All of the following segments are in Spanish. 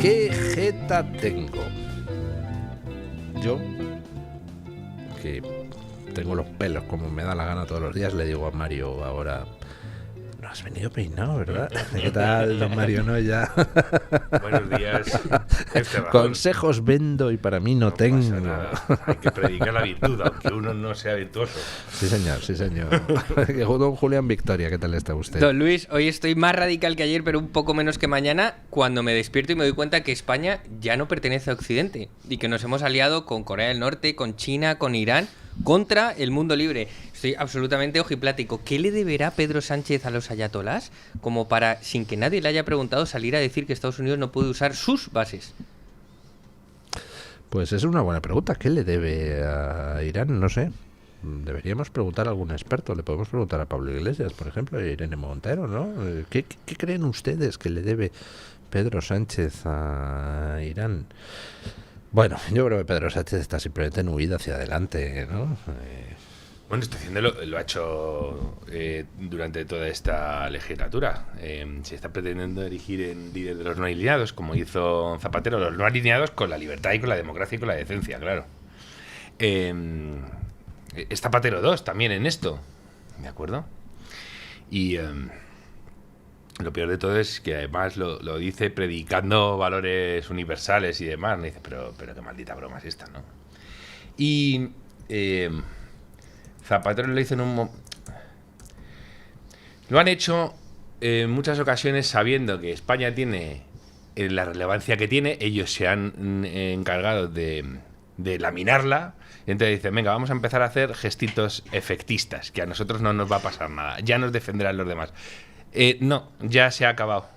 ¿Qué jeta tengo? Yo, que tengo los pelos como me da la gana todos los días, le digo a Mario ahora: no has venido peinado, ¿verdad? ¿Qué tal, don Mario Noya? Buenos días. Consejos vendo y para mí no tengo. Pasa nada. Hay que predicar la virtud, aunque uno no sea virtuoso. Sí, señor, sí, señor. Don Julián Victoria, ¿qué tal está usted? Don Luis, hoy estoy más radical que ayer, pero un poco menos que mañana, cuando me despierto y me doy cuenta que España ya no pertenece a Occidente y que nos hemos aliado con Corea del Norte, con China, con Irán, contra el mundo libre. Estoy absolutamente ojiplático. ¿Qué le deberá Pedro Sánchez a los ayatolás como para, sin que nadie le haya preguntado, salir a decir que Estados Unidos no puede usar sus bases? Pues es una buena pregunta. ¿Qué le debe a Irán? No sé. Deberíamos preguntar a algún experto. Le podemos preguntar a Pablo Iglesias, por ejemplo, a Irene Montero, ¿no? ¿Qué creen ustedes que le debe Pedro Sánchez a Irán? Bueno, yo creo que Pedro Sánchez está simplemente en huida hacia adelante, ¿no? Bueno, lo ha hecho durante toda esta legislatura. Se está pretendiendo erigir en líder de los no alineados, como hizo Zapatero, los no alineados con la libertad y con la democracia y con la decencia, claro. Es Zapatero 2 también en esto, ¿de acuerdo? Y lo peor de todo es que además lo dice predicando valores universales y demás. Me dice, pero qué maldita broma es esta, ¿no? Y Zapatero lo hizo lo han hecho en muchas ocasiones sabiendo que España tiene la relevancia que tiene. Ellos se han encargado de laminarla. Y entonces dicen, venga, vamos a empezar a hacer gestitos efectistas, que a nosotros no nos va a pasar nada, ya nos defenderán los demás. No, ya se ha acabado.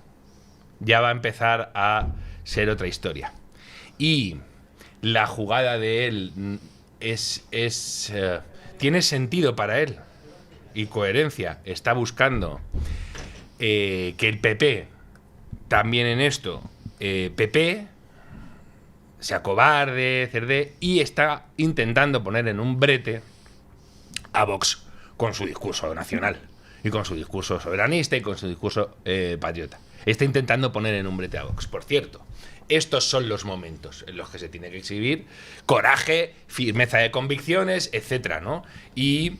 Ya va a empezar a ser otra historia. Y la jugada de él tiene sentido para él y coherencia. Está buscando que el PP también en esto, PP se acobarde, cerde, y está intentando poner en un brete a Vox con su discurso nacional y con su discurso soberanista y con su discurso patriota. Está intentando poner en un brete a Vox. Por cierto, estos son los momentos en los que se tiene que exhibir coraje, firmeza de convicciones, etcétera, ¿no? Y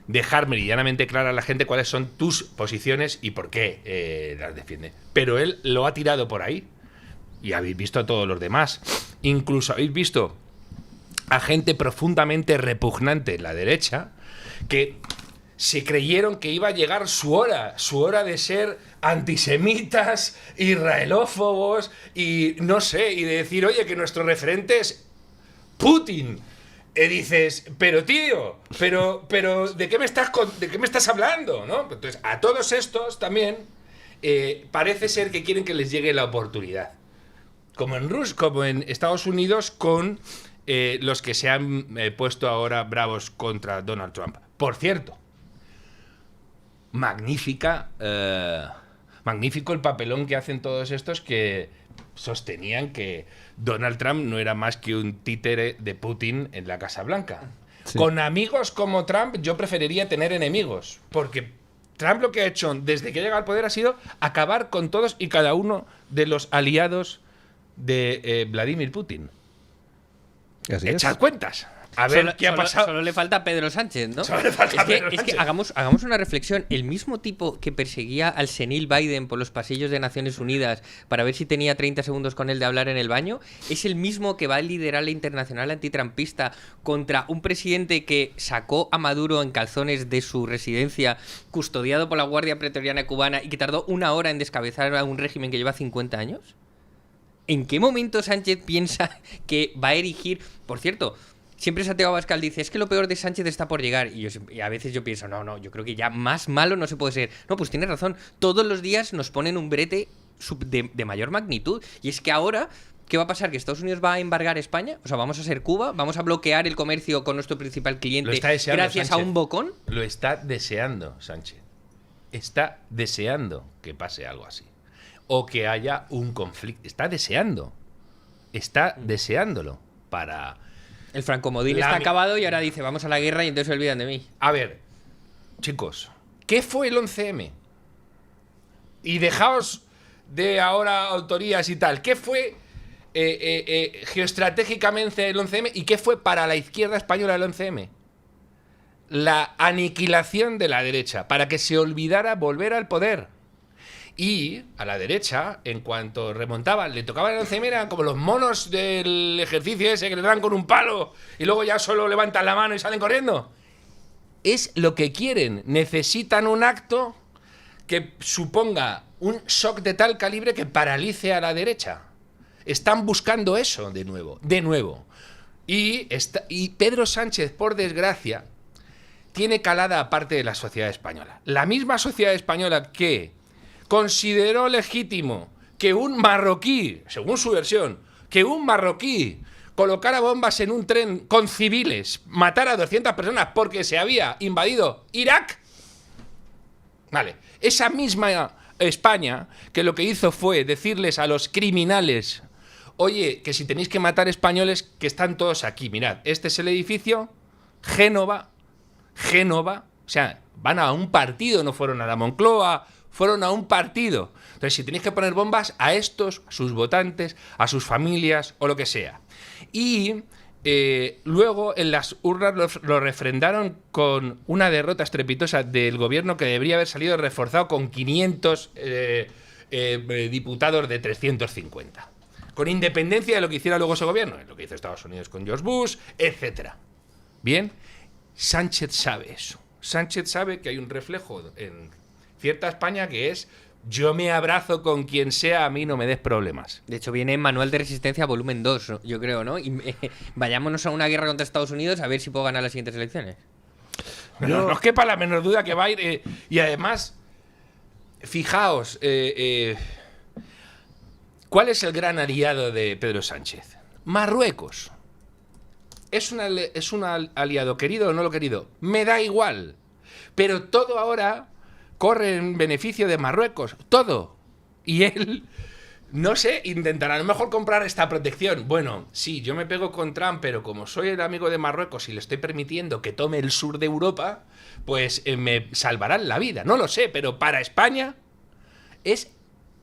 dejar meridianamente clara a la gente cuáles son tus posiciones y por qué las defiende. Pero él lo ha tirado por ahí. Y habéis visto a todos los demás. Incluso habéis visto a gente profundamente repugnante en la derecha que se creyeron que iba a llegar su hora de ser antisemitas, israelófobos y no sé, y de decir, oye, que nuestro referente es Putin. Y dices, pero tío, pero ¿de qué me estás hablando? ¿No? Entonces, a todos estos también parece ser que quieren que les llegue la oportunidad. Como en Estados Unidos con los que se han puesto ahora bravos contra Donald Trump. Por cierto, magnífico el papelón que hacen todos estos que sostenían que Donald Trump no era más que un títere de Putin en la Casa Blanca. Sí. Con amigos como Trump yo preferiría tener enemigos, porque Trump lo que ha hecho desde que llega al poder ha sido acabar con todos y cada uno de los aliados de Vladimir Putin. Echad cuentas. A ver qué ha pasado. Solo le falta Pedro Sánchez, ¿no? Es que hagamos una reflexión. El mismo tipo que perseguía al senil Biden por los pasillos de Naciones Unidas para ver si tenía 30 segundos con él de hablar en el baño, es el mismo que va a liderar la internacional antitrumpista contra un presidente que sacó a Maduro en calzones de su residencia, custodiado por la Guardia Pretoriana cubana, y que tardó 1 hora en descabezar a un régimen que lleva 50 años. ¿En qué momento Sánchez piensa que va a erigir? Por cierto, siempre Santiago Abascal dice, es que lo peor de Sánchez está por llegar. Y a veces yo pienso, no, yo creo que ya más malo no se puede ser. No, pues tienes razón. Todos los días nos ponen un brete de mayor magnitud. Y es que ahora, ¿qué va a pasar? ¿Que Estados Unidos va a embargar España? O sea, ¿vamos a ser Cuba? ¿Vamos a bloquear el comercio con nuestro principal cliente gracias Sánchez a un bocón? Lo está deseando Sánchez. Está deseando que pase algo así. O que haya un conflicto. Está deseándolo para... El francomodín está acabado y ahora dice, vamos a la guerra y entonces se olvidan de mí. A ver, chicos, ¿qué fue el 11M? Y dejaos de ahora autorías y tal. ¿Qué fue geoestratégicamente el 11M y qué fue para la izquierda española el 11M? La aniquilación de la derecha, para que se olvidara volver al poder. Y a la derecha, en cuanto remontaban, le tocaban el 11M, eran como los monos del ejercicio ese que le dan con un palo y luego ya solo levantan la mano y salen corriendo. Es lo que quieren. Necesitan un acto que suponga un shock de tal calibre que paralice a la derecha. Están buscando eso de nuevo. Y Pedro Sánchez, por desgracia, tiene calada aparte de la sociedad española. La misma sociedad española que consideró legítimo que un marroquí, según su versión, que un marroquí colocara bombas en un tren con civiles, matara a 200 personas porque se había invadido Irak. Vale, esa misma España que lo que hizo fue decirles a los criminales: oye, que si tenéis que matar españoles, que están todos aquí, mirad, este es el edificio, Génova, o sea, van a un partido, no fueron a la Moncloa, fueron a un partido. Entonces, si tenéis que poner bombas a estos, a sus votantes, a sus familias o lo que sea. Y luego en las urnas lo refrendaron con una derrota estrepitosa del gobierno que debería haber salido reforzado con 500 diputados de 350. Con independencia de lo que hiciera luego ese gobierno, lo que hizo Estados Unidos con George Bush, etc. Bien, Sánchez sabe eso. Sánchez sabe que hay un reflejo en cierta España que es: yo me abrazo con quien sea, a mí no me des problemas. De hecho, viene Manual de Resistencia volumen 2, yo creo, ¿no? Y vayámonos a una guerra contra Estados Unidos a ver si puedo ganar las siguientes elecciones. No os quepa la menor duda que va a ir. Y además, fijaos, ¿cuál es el gran aliado de Pedro Sánchez? Marruecos. ¿Es un aliado querido o no lo querido? Me da igual. Pero todo ahora corre en beneficio de Marruecos. Todo. Y él, no sé, intentará a lo mejor comprar esta protección. Bueno, sí, yo me pego con Trump, pero como soy el amigo de Marruecos y le estoy permitiendo que tome el sur de Europa, pues me salvarán la vida. No lo sé, pero para España es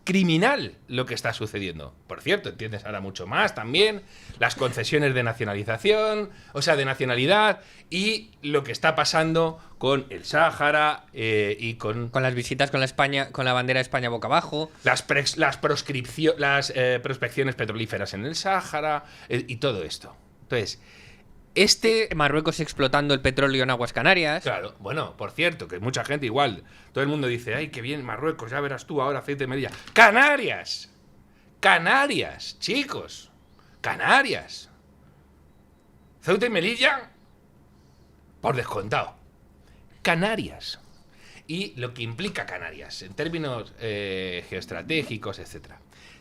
criminal lo que está sucediendo. Por cierto, entiendes ahora mucho más también las concesiones de nacionalización, o sea, de nacionalidad, y lo que está pasando con el Sáhara y con las visitas con la bandera de España boca abajo, las prospecciones petrolíferas en el Sáhara y todo esto. Entonces, Marruecos explotando el petróleo en aguas Canarias. Claro, bueno, por cierto, que mucha gente igual, todo el mundo dice: ay, qué bien Marruecos, ya verás tú ahora aceite de Melilla. ¡Canarias! ¡Canarias, chicos! ¡Canarias! Ceuta y Melilla, por descontado. Canarias. Y lo que implica Canarias, en términos geoestratégicos, etc.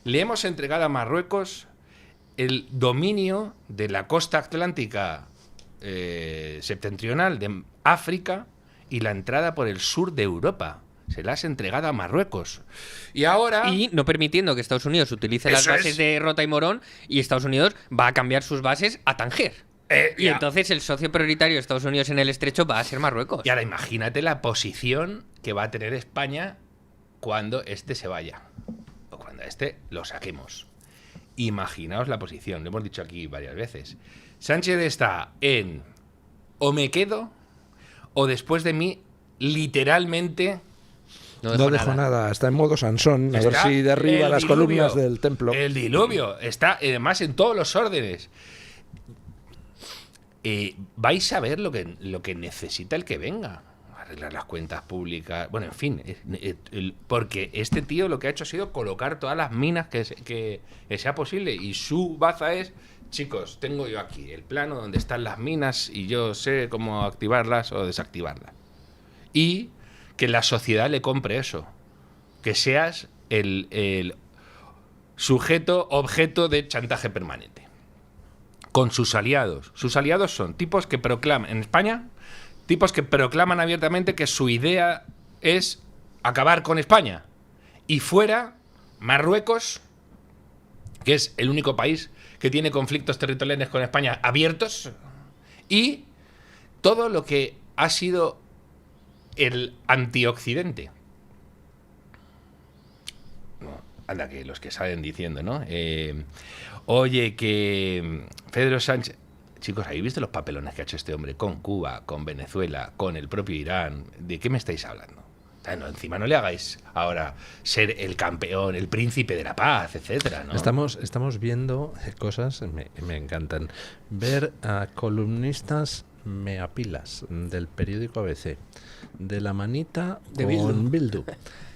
Le hemos entregado a Marruecos el dominio de la costa atlántica septentrional de África y la entrada por el sur de Europa. Se la has entregado a Marruecos. Y ahora... Y no permitiendo que Estados Unidos utilice las bases de Rota y Morón, y Estados Unidos va a cambiar sus bases a Tánger. Y entonces el socio prioritario de Estados Unidos en el estrecho va a ser Marruecos. Y ahora imagínate la posición que va a tener España cuando este se vaya. O cuando este lo saquemos. Imaginaos la posición, lo hemos dicho aquí varias veces. Sánchez está en: o me quedo, o después de mí, literalmente... No dejo nada, está en modo Sansón, a ver si derriba las columnas del templo. El diluvio, está además en todos los órdenes. Vais a ver lo que necesita el que venga. Arreglar las cuentas públicas, bueno, en fin, porque este tío lo que ha hecho ha sido colocar todas las minas que sea posible, y su baza es: chicos, tengo yo aquí el plano donde están las minas y yo sé cómo activarlas o desactivarlas. Y que la sociedad le compre eso, que seas el sujeto objeto de chantaje permanente con sus aliados. Sus aliados son tipos que proclaman en España, tipos que proclaman abiertamente que su idea es acabar con España. Y fuera, Marruecos, que es el único país que tiene conflictos territoriales con España abiertos, y todo lo que ha sido el antioccidente. anda, que los que saben diciendo, ¿no? Oye, que Pedro Sánchez... Chicos, ¿habéis visto los papelones que ha hecho este hombre con Cuba, con Venezuela, con el propio Irán? ¿De qué me estáis hablando? O sea, no, encima no le hagáis ahora ser el campeón, el príncipe de la paz, etcétera, ¿no? Estamos viendo cosas, me encantan. Ver a columnistas meapilas del periódico ABC, de la manita De con Bildu,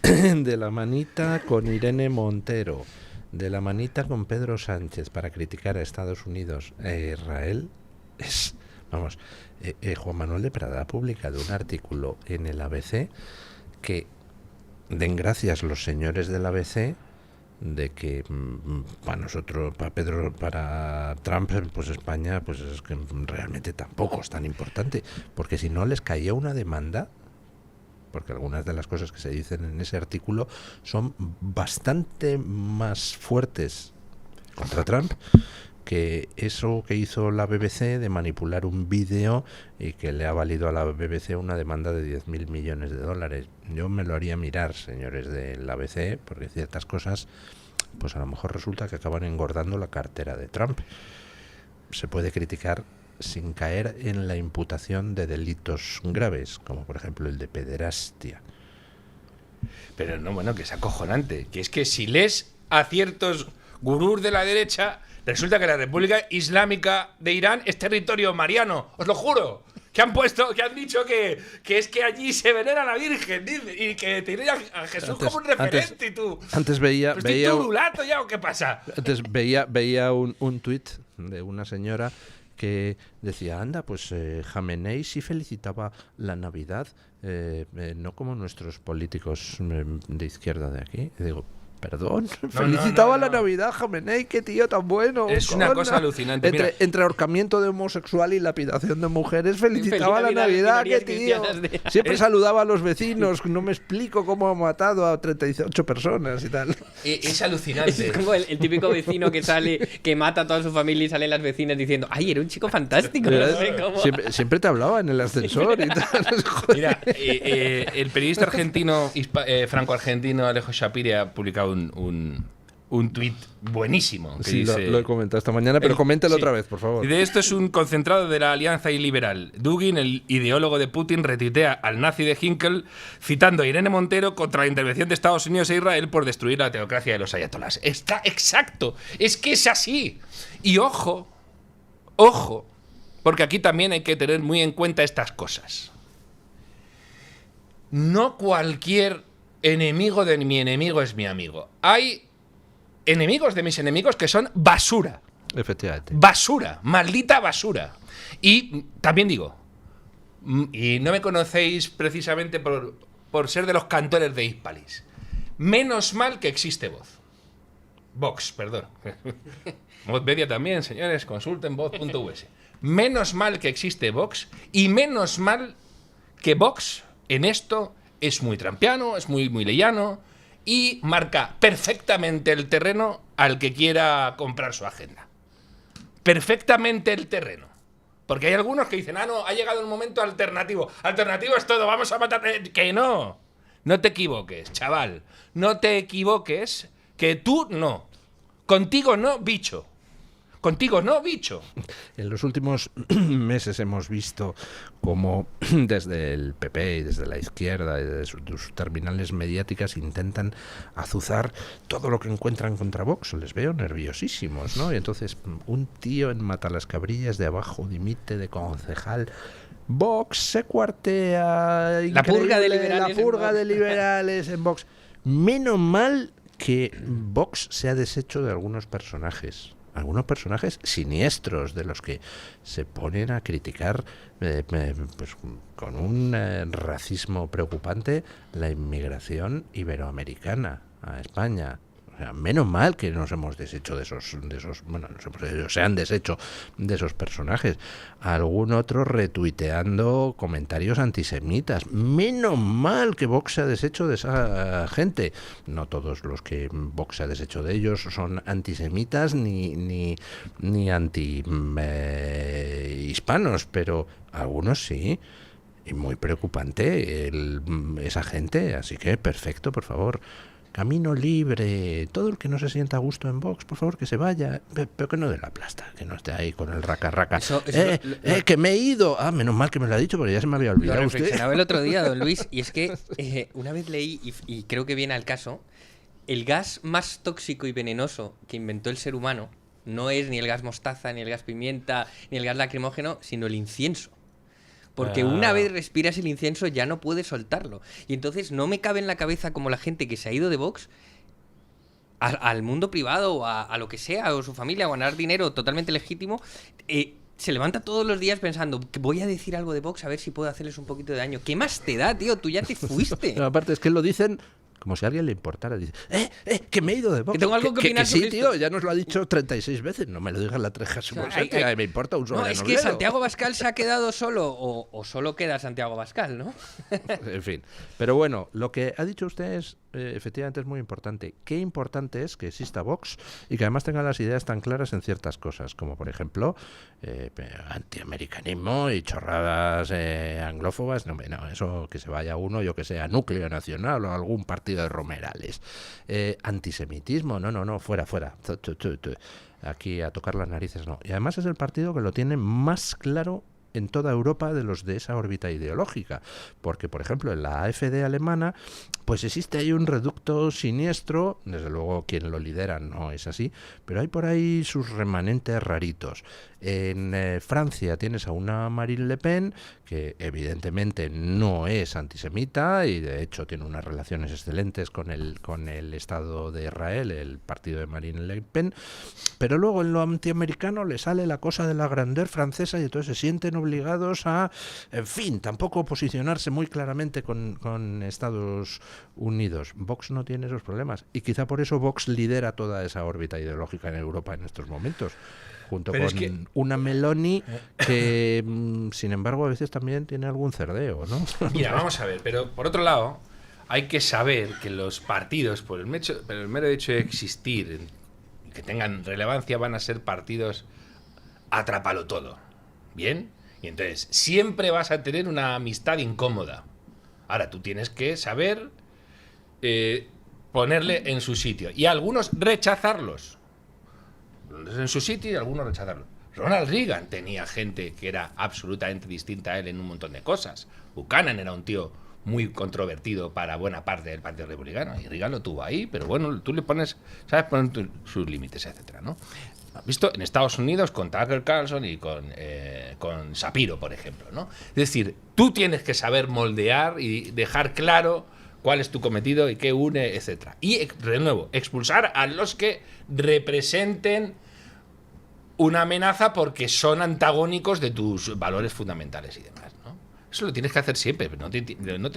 de la manita con Irene Montero, de la manita con Pedro Sánchez para criticar a Estados Unidos e Israel. Es, vamos, Juan Manuel de Prada ha publicado un artículo en el ABC que den gracias los señores del ABC de que para nosotros, para Trump, pues España, pues es que realmente tampoco es tan importante, porque si no les caía una demanda, porque algunas de las cosas que se dicen en ese artículo son bastante más fuertes contra Trump que eso que hizo la BBC de manipular un vídeo y que le ha valido a la BBC una demanda de 10.000 millones de dólares. Yo me lo haría mirar, señores del ABC, porque ciertas cosas, pues a lo mejor resulta que acaban engordando la cartera de Trump. Se puede criticar sin caer en la imputación de delitos graves, como por ejemplo el de pederastia. Pero no, bueno, que es acojonante. Que es que si lees a ciertos gurús de la derecha, resulta que la República Islámica de Irán es territorio mariano, os lo juro. Que han dicho que es que allí se venera a la Virgen, dice, y que tiene a Jesús como un referente. Y tú. Antes veía. ¿Estoy turulato ya o qué pasa? Antes veía un tuit de una señora que decía, anda, pues Jamenei sí felicitaba la Navidad, no como nuestros políticos de izquierda de aquí. Y digo, perdón, felicitaba la Navidad, Jamenei, qué tío tan bueno. Es una cosa alucinante. Entre ahorcamiento de homosexual y lapidación de mujeres, felicitaba la Navidad, qué tío. Siempre saludaba a los vecinos, no me explico cómo ha matado a 38 personas y tal. Es alucinante. Es como el típico vecino que sale, que mata a toda su familia y salen las vecinas diciendo, ay, era un chico fantástico. No sé cómo. Siempre te hablaba en el ascensor y tal. Mira, el periodista argentino, franco-argentino Alejo Shapiri ha publicado un tuit buenísimo. Que sí, dice, lo he comentado esta mañana, pero coméntelo otra vez, por favor. De esto es un concentrado de la Alianza Iliberal. Dugin, el ideólogo de Putin, retuitea al nazi de Hinkel citando a Irene Montero contra la intervención de Estados Unidos e Israel por destruir la teocracia de los ayatolás. Está exacto. Es que es así. Y ojo, porque aquí también hay que tener muy en cuenta estas cosas. No cualquier enemigo de mi enemigo es mi amigo. Hay enemigos de mis enemigos que son basura. Efectivamente. Basura, maldita basura. Y también digo, y no me conocéis precisamente por ser de los cantores de Hispalis. Menos mal que existe Vox, perdón. Voz Media también, señores, consulten voz.us. Menos mal que existe Vox y menos mal que Vox en esto es muy trampiano, es muy leyano y marca perfectamente el terreno al que quiera comprar su agenda. Perfectamente el terreno. Porque hay algunos que dicen, no, ha llegado un momento alternativo. Alternativo es todo, vamos a matar... Que no. No te equivoques, chaval. No te equivoques, que tú no. Contigo no, bicho. Contigo no, bicho. En los últimos meses hemos visto cómo desde el PP y desde la izquierda y desde sus terminales mediáticas intentan azuzar todo lo que encuentran contra Vox. Les veo nerviosísimos, ¿no? Y entonces un tío en Matalascabrillas de abajo dimite de concejal. Vox se cuartea. La purga de liberales. La purga de liberales en Vox. Menos mal que Vox se ha deshecho de algunos personajes siniestros de los que se ponen a criticar pues, con un racismo preocupante la inmigración iberoamericana a España. O sea, menos mal que nos hemos deshecho de esos bueno, se han deshecho de esos personajes. Algún otro retuiteando comentarios antisemitas. Menos mal que Vox se ha deshecho de esa gente. No todos los que Vox se ha deshecho de ellos son antisemitas ni anti hispanos, pero algunos sí. Y muy preocupante esa gente. Así que perfecto, por favor. camino libre, todo el que no se sienta a gusto en Vox, por favor que se vaya, pero que no dé la plasta, que no esté ahí con el raca. Que me he ido. Menos mal que me lo ha dicho porque ya se me había olvidado. Lo reflexionaba el otro día, don Luis, y es que una vez leí, y creo que viene al caso, el gas más tóxico y venenoso que inventó el ser humano no es ni el gas mostaza, ni el gas pimienta, ni el gas lacrimógeno, sino el incienso. Porque una vez respiras el incienso ya no puedes soltarlo. Y entonces no me cabe en la cabeza como la gente que se ha ido de Vox al mundo privado o a lo que sea, o su familia, o a ganar dinero totalmente legítimo, se levanta todos los días pensando que voy a decir algo de Vox a ver si puedo hacerles un poquito de daño. ¿Qué más te da, tío? Tú ya te fuiste. No, aparte es que lo dicen como si a alguien le importara. Dice, que me he ido de Vox. Que tengo algo que opinar sí, sobre tío, esto. ya nos lo ha dicho 36 veces. No me lo digas la 37, me importa un soberano. No, es que Santiago Abascal se ha quedado solo, o solo queda Santiago Abascal, ¿no? En fin. Pero bueno, lo que ha dicho usted es, efectivamente es muy importante. Qué importante es que exista Vox y que además tenga las ideas tan claras en ciertas cosas, como por ejemplo antiamericanismo y chorradas anglófobas. No, eso que se vaya uno, yo que sé, a Núcleo Nacional o a algún partido de Romerales. Antisemitismo, no, fuera. Aquí a tocar las narices no. Y además es el partido que lo tiene más claro en toda Europa de los de esa órbita ideológica, porque por ejemplo en la AfD alemana pues existe ahí un reducto siniestro, desde luego quien lo lidera no es así, pero hay por ahí sus remanentes raritos. En Francia tienes a una Marine Le Pen que evidentemente no es antisemita y de hecho tiene unas relaciones excelentes con el Estado de Israel, el partido de Marine Le Pen, pero luego en lo antiamericano le sale la cosa de la grandeur francesa y entonces se sienten obligados a, en fin, tampoco posicionarse muy claramente con Estados Unidos. Vox no tiene esos problemas y quizá por eso Vox lidera toda esa órbita ideológica en Europa en estos momentos, junto con una Meloni que, sin embargo, a veces también tiene algún cerdeo, ¿no? Mira, vamos a ver, pero por otro lado, hay que saber que los partidos, por el mero hecho de existir y que tengan relevancia, van a ser partidos atrápalo todo. ¿Bien? Y entonces, siempre vas a tener una amistad incómoda. Ahora, tú tienes que saber ponerle en su sitio. Y algunos rechazarlos. En su sitio y algunos rechazarlos. Ronald Reagan tenía gente que era absolutamente distinta a él en un montón de cosas. Buchanan era un tío muy controvertido para buena parte del Partido Republicano. Y Reagan lo tuvo ahí, pero bueno, tú le pones, sabes poner sus límites, etcétera, ¿no? ¿Has visto? En Estados Unidos con Tucker Carlson y con Shapiro, por ejemplo, ¿no? Es decir, tú tienes que saber moldear y dejar claro cuál es tu cometido y qué une, etcétera. Y, de nuevo, expulsar a los que representen una amenaza porque son antagónicos de tus valores fundamentales y demás, ¿no? Eso lo tienes que hacer siempre, no te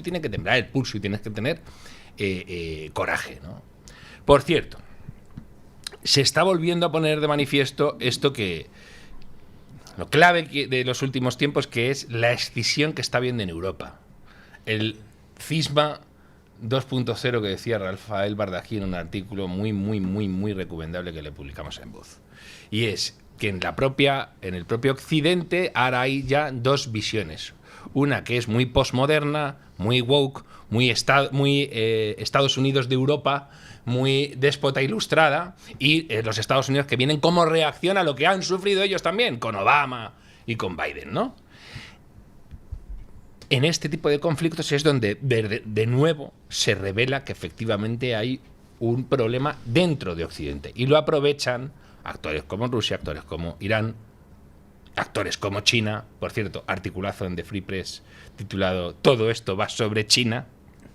tiene que temblar el pulso y tienes que tener coraje, ¿no? Por cierto, se está volviendo a poner de manifiesto esto que lo clave de los últimos tiempos, que es la escisión que está habiendo en Europa. El cisma 2.0 que decía Rafael Bardají en un artículo muy recomendable que le publicamos en Voz. Y es que en el propio Occidente ahora hay ya dos visiones. Una que es muy postmoderna, muy woke, muy Estados Unidos de Europa, muy déspota ilustrada, y los Estados Unidos que vienen como reacción a lo que han sufrido ellos también, con Obama y con Biden, ¿no? En este tipo de conflictos es donde de nuevo se revela que efectivamente hay un problema dentro de Occidente, y lo aprovechan actores como Rusia, actores como Irán, actores como China. Por cierto, articulazo en The Free Press titulado "Todo esto va sobre China".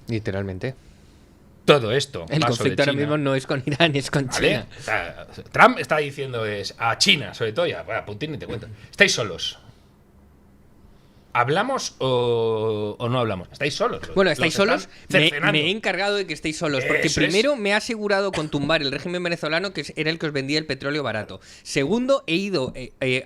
Literalmente. Todo esto el conflicto ahora mismo no es con Irán, es con China. Trump está diciendo a China, sobre todo, ya, a Putin ni te cuento, estáis solos. ¿Hablamos o no hablamos? ¿Estáis solos? Bueno, ¿estáis solos? Me he encargado de que estéis solos, porque primero me ha asegurado con tumbar el régimen venezolano, que era el que os vendía el petróleo barato. Segundo, he ido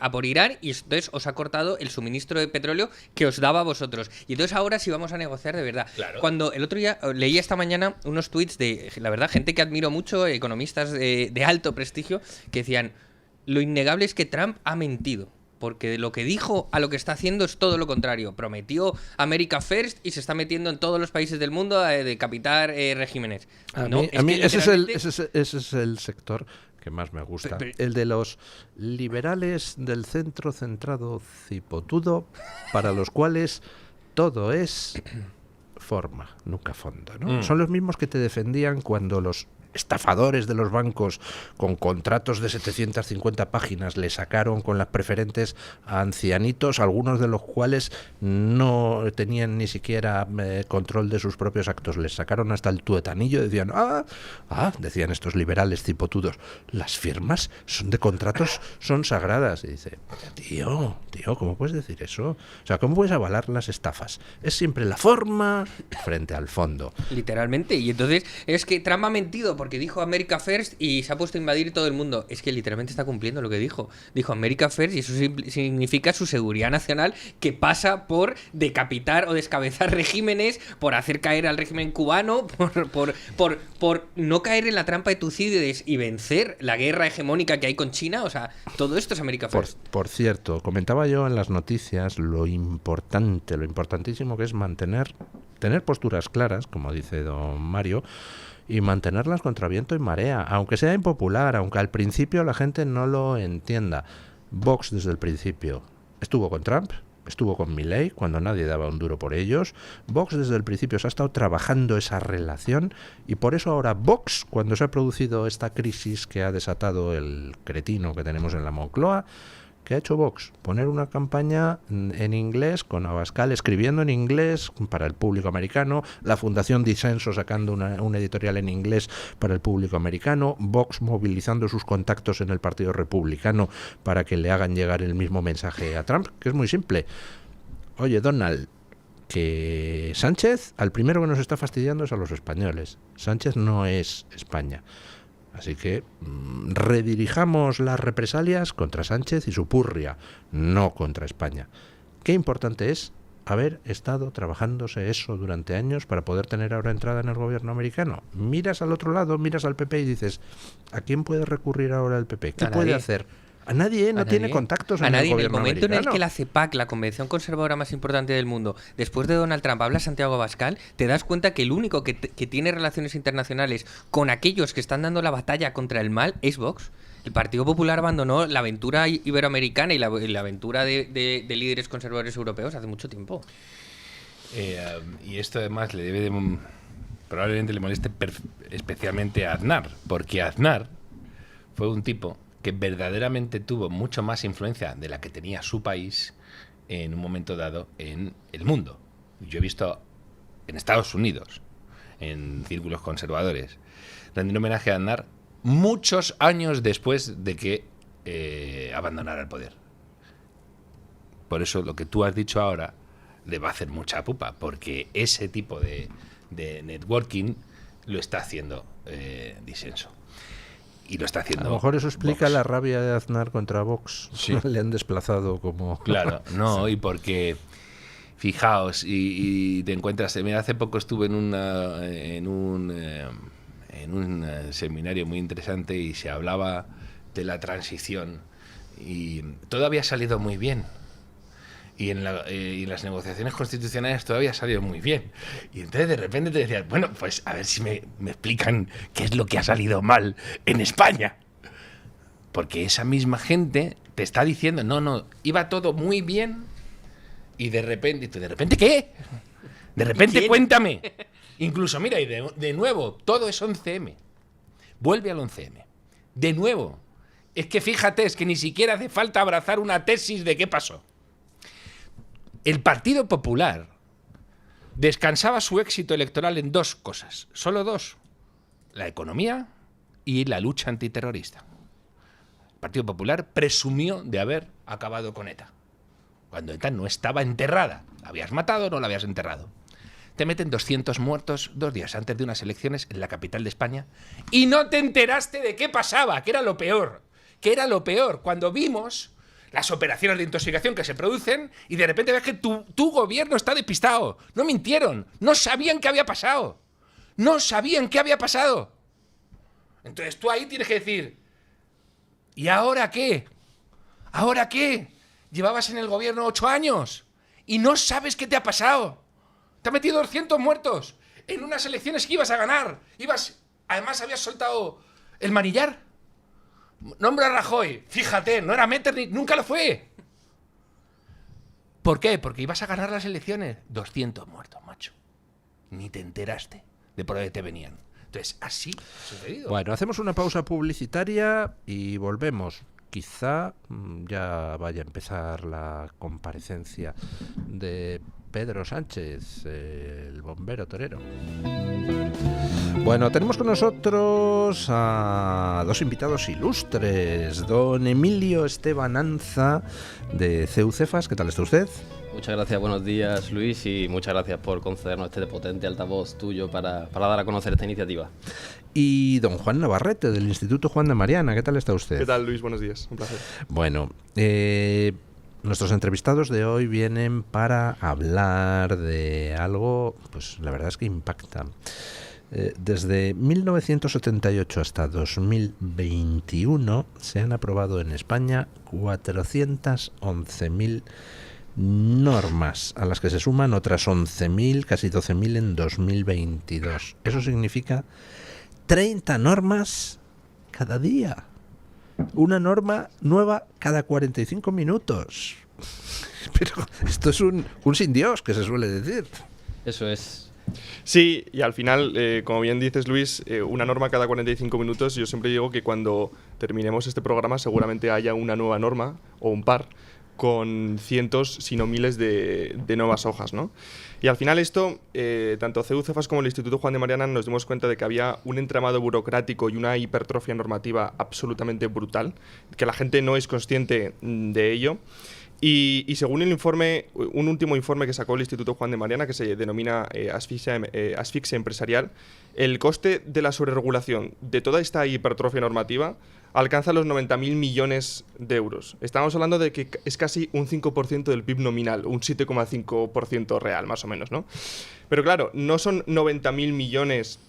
a por Irán y entonces os ha cortado el suministro de petróleo que os daba a vosotros. Y entonces ahora sí vamos a negociar de verdad. Claro. Cuando el otro día leí esta mañana unos tweets de, la verdad, gente que admiro mucho, economistas de alto prestigio, que decían: lo innegable es que Trump ha mentido. porque lo que dijo a lo que está haciendo es todo lo contrario. Prometió America First y se está metiendo en todos los países del mundo a decapitar regímenes. A mí ese es el sector que más me gusta. El de los liberales del centro centrado cipotudo, para los cuales todo es forma, nunca fondo, ¿no? Son los mismos que te defendían cuando los estafadores de los bancos con contratos de 750 páginas le sacaron con las preferentes a ancianitos, algunos de los cuales no tenían ni siquiera control de sus propios actos. Les sacaron hasta el tuetanillo y decían, decían estos liberales cipotudos, las firmas son de contratos, son sagradas. Y dice, tío, ¿cómo puedes decir eso? O sea, ¿cómo puedes avalar las estafas? Es siempre la forma frente al fondo. Literalmente. Y entonces es que Trump ha mentido porque dijo America First y se ha puesto a invadir todo el mundo. Es que literalmente está cumpliendo lo que dijo. Dijo America First y eso significa su seguridad nacional, que pasa por decapitar o descabezar regímenes, por hacer caer al régimen cubano, por no caer en la trampa de Tucídides y vencer la guerra hegemónica que hay con China. O sea, todo esto es America First. Por cierto, comentaba yo en las noticias lo importantísimo que es tener posturas claras, como dice don Mario, y mantenerlas contra viento y marea, aunque sea impopular, aunque al principio la gente no lo entienda. Vox desde el principio estuvo con Trump, estuvo con Milei cuando nadie daba un duro por ellos. Vox desde el principio se ha estado trabajando esa relación y por eso ahora Vox, cuando se ha producido esta crisis que ha desatado el cretino que tenemos en la Moncloa, ¿qué ha hecho Vox? Poner una campaña en inglés, con Abascal escribiendo en inglés para el público americano, la Fundación Disenso sacando una editorial en inglés para el público americano, Vox movilizando sus contactos en el Partido Republicano para que le hagan llegar el mismo mensaje a Trump, que es muy simple. Oye, Donald, que Sánchez, al primero que nos está fastidiando es a los españoles. Sánchez no es España. Así que redirijamos las represalias contra Sánchez y su purria, no contra España. Qué importante es haber estado trabajándose eso durante años para poder tener ahora entrada en el gobierno americano. Miras al otro lado, miras al PP y dices, ¿a quién puede recurrir ahora el PP? ¿Qué puede hacer? A nadie, no tiene contactos en el gobierno americano. En el momento en el que la CEPAC, la convención conservadora más importante del mundo, después de Donald Trump, habla Santiago Abascal, te das cuenta que el único que tiene relaciones internacionales con aquellos que están dando la batalla contra el mal es Vox. El Partido Popular abandonó la aventura iberoamericana y la aventura de líderes conservadores europeos hace mucho tiempo. Y esto además probablemente le moleste especialmente a Aznar, porque Aznar fue un tipo que verdaderamente tuvo mucho más influencia de la que tenía su país en un momento dado en el mundo. Yo he visto en Estados Unidos, en círculos conservadores, rendir homenaje a Aznar muchos años después de que abandonara el poder. Por eso lo que tú has dicho ahora le va a hacer mucha pupa, porque ese tipo de networking lo está haciendo Disenso. Y lo está haciendo. A lo mejor eso explica Vox. la rabia de Aznar contra Vox. Sí. Le han desplazado como... Claro, no, y porque, fijaos, y te encuentras... Mira, hace poco estuve en un seminario muy interesante y se hablaba de la transición y todo había salido muy bien. Y en las negociaciones constitucionales todavía salió muy bien. Y entonces de repente te decías, bueno, pues a ver si me explican qué es lo que ha salido mal en España. Porque esa misma gente te está diciendo, no, iba todo muy bien y de repente, ¿de repente qué? De repente ¿quién? Cuéntame. Incluso, mira, y de nuevo, todo es 11M. Vuelve al 11M. De nuevo. Es que fíjate, es que ni siquiera hace falta abrazar una tesis de qué pasó. El Partido Popular descansaba su éxito electoral en dos cosas, solo dos: la economía y la lucha antiterrorista. El Partido Popular presumió de haber acabado con ETA, cuando ETA no estaba enterrada. ¿La habías matado o no la habías enterrado? Te meten 200 muertos 2 días antes de unas elecciones en la capital de España y no te enteraste de qué pasaba, que era lo peor. Cuando vimos las operaciones de intoxicación que se producen y de repente ves que tu gobierno está despistado. No mintieron, no sabían qué había pasado. Entonces tú ahí tienes que decir, ¿y ahora qué? llevabas en el gobierno 8 años y no sabes qué te ha pasado. Te ha metido 200 muertos en unas elecciones que ibas a ganar. Además habías soltado el manillar. Nombra a Rajoy. Fíjate, no era Metternich, nunca lo fue. ¿Por qué? Porque ibas a ganar las elecciones. 200 muertos, macho. Ni te enteraste de por dónde te venían. Entonces, así ha sucedido. Bueno, hacemos una pausa publicitaria y volvemos. Quizá ya vaya a empezar la comparecencia de Pedro Sánchez, el bombero torero. Bueno, tenemos con nosotros a dos invitados ilustres. Don Emilio Esteban Anza, de CEU Cefas. ¿Qué tal está usted? Muchas gracias, buenos días, Luis, y muchas gracias por concedernos este potente altavoz tuyo para dar a conocer esta iniciativa. Y don Juan Navarrete, del Instituto Juan de Mariana. ¿Qué tal está usted? ¿Qué tal, Luis? Buenos días, un placer. Bueno, nuestros entrevistados de hoy vienen para hablar de algo, pues la verdad es que impacta. Desde 1978 hasta 2021 se han aprobado en España 411.000 normas, a las que se suman otras 11.000, casi 12.000 en 2022. Eso significa 30 normas cada día. Una norma nueva cada 45 minutos. Pero esto es un sin Dios, que se suele decir. Eso es. Sí, y al final, como bien dices, Luis, una norma cada 45 minutos. Yo siempre digo que cuando terminemos este programa seguramente haya una nueva norma o un par con cientos, si no miles de nuevas hojas, ¿no? Y al final esto, tanto CEU Cefas como el Instituto Juan de Mariana nos dimos cuenta de que había un entramado burocrático y una hipertrofia normativa absolutamente brutal, que la gente no es consciente de ello. Y según el informe, un último informe que sacó el Instituto Juan de Mariana, que se denomina asfixia empresarial, el coste de la sobreregulación de toda esta hipertrofia normativa alcanza los 90.000 millones de euros. Estamos hablando de que es casi un 5% del PIB nominal, un 7,5% real, más o menos, ¿no? Pero claro, no son 90.000 millones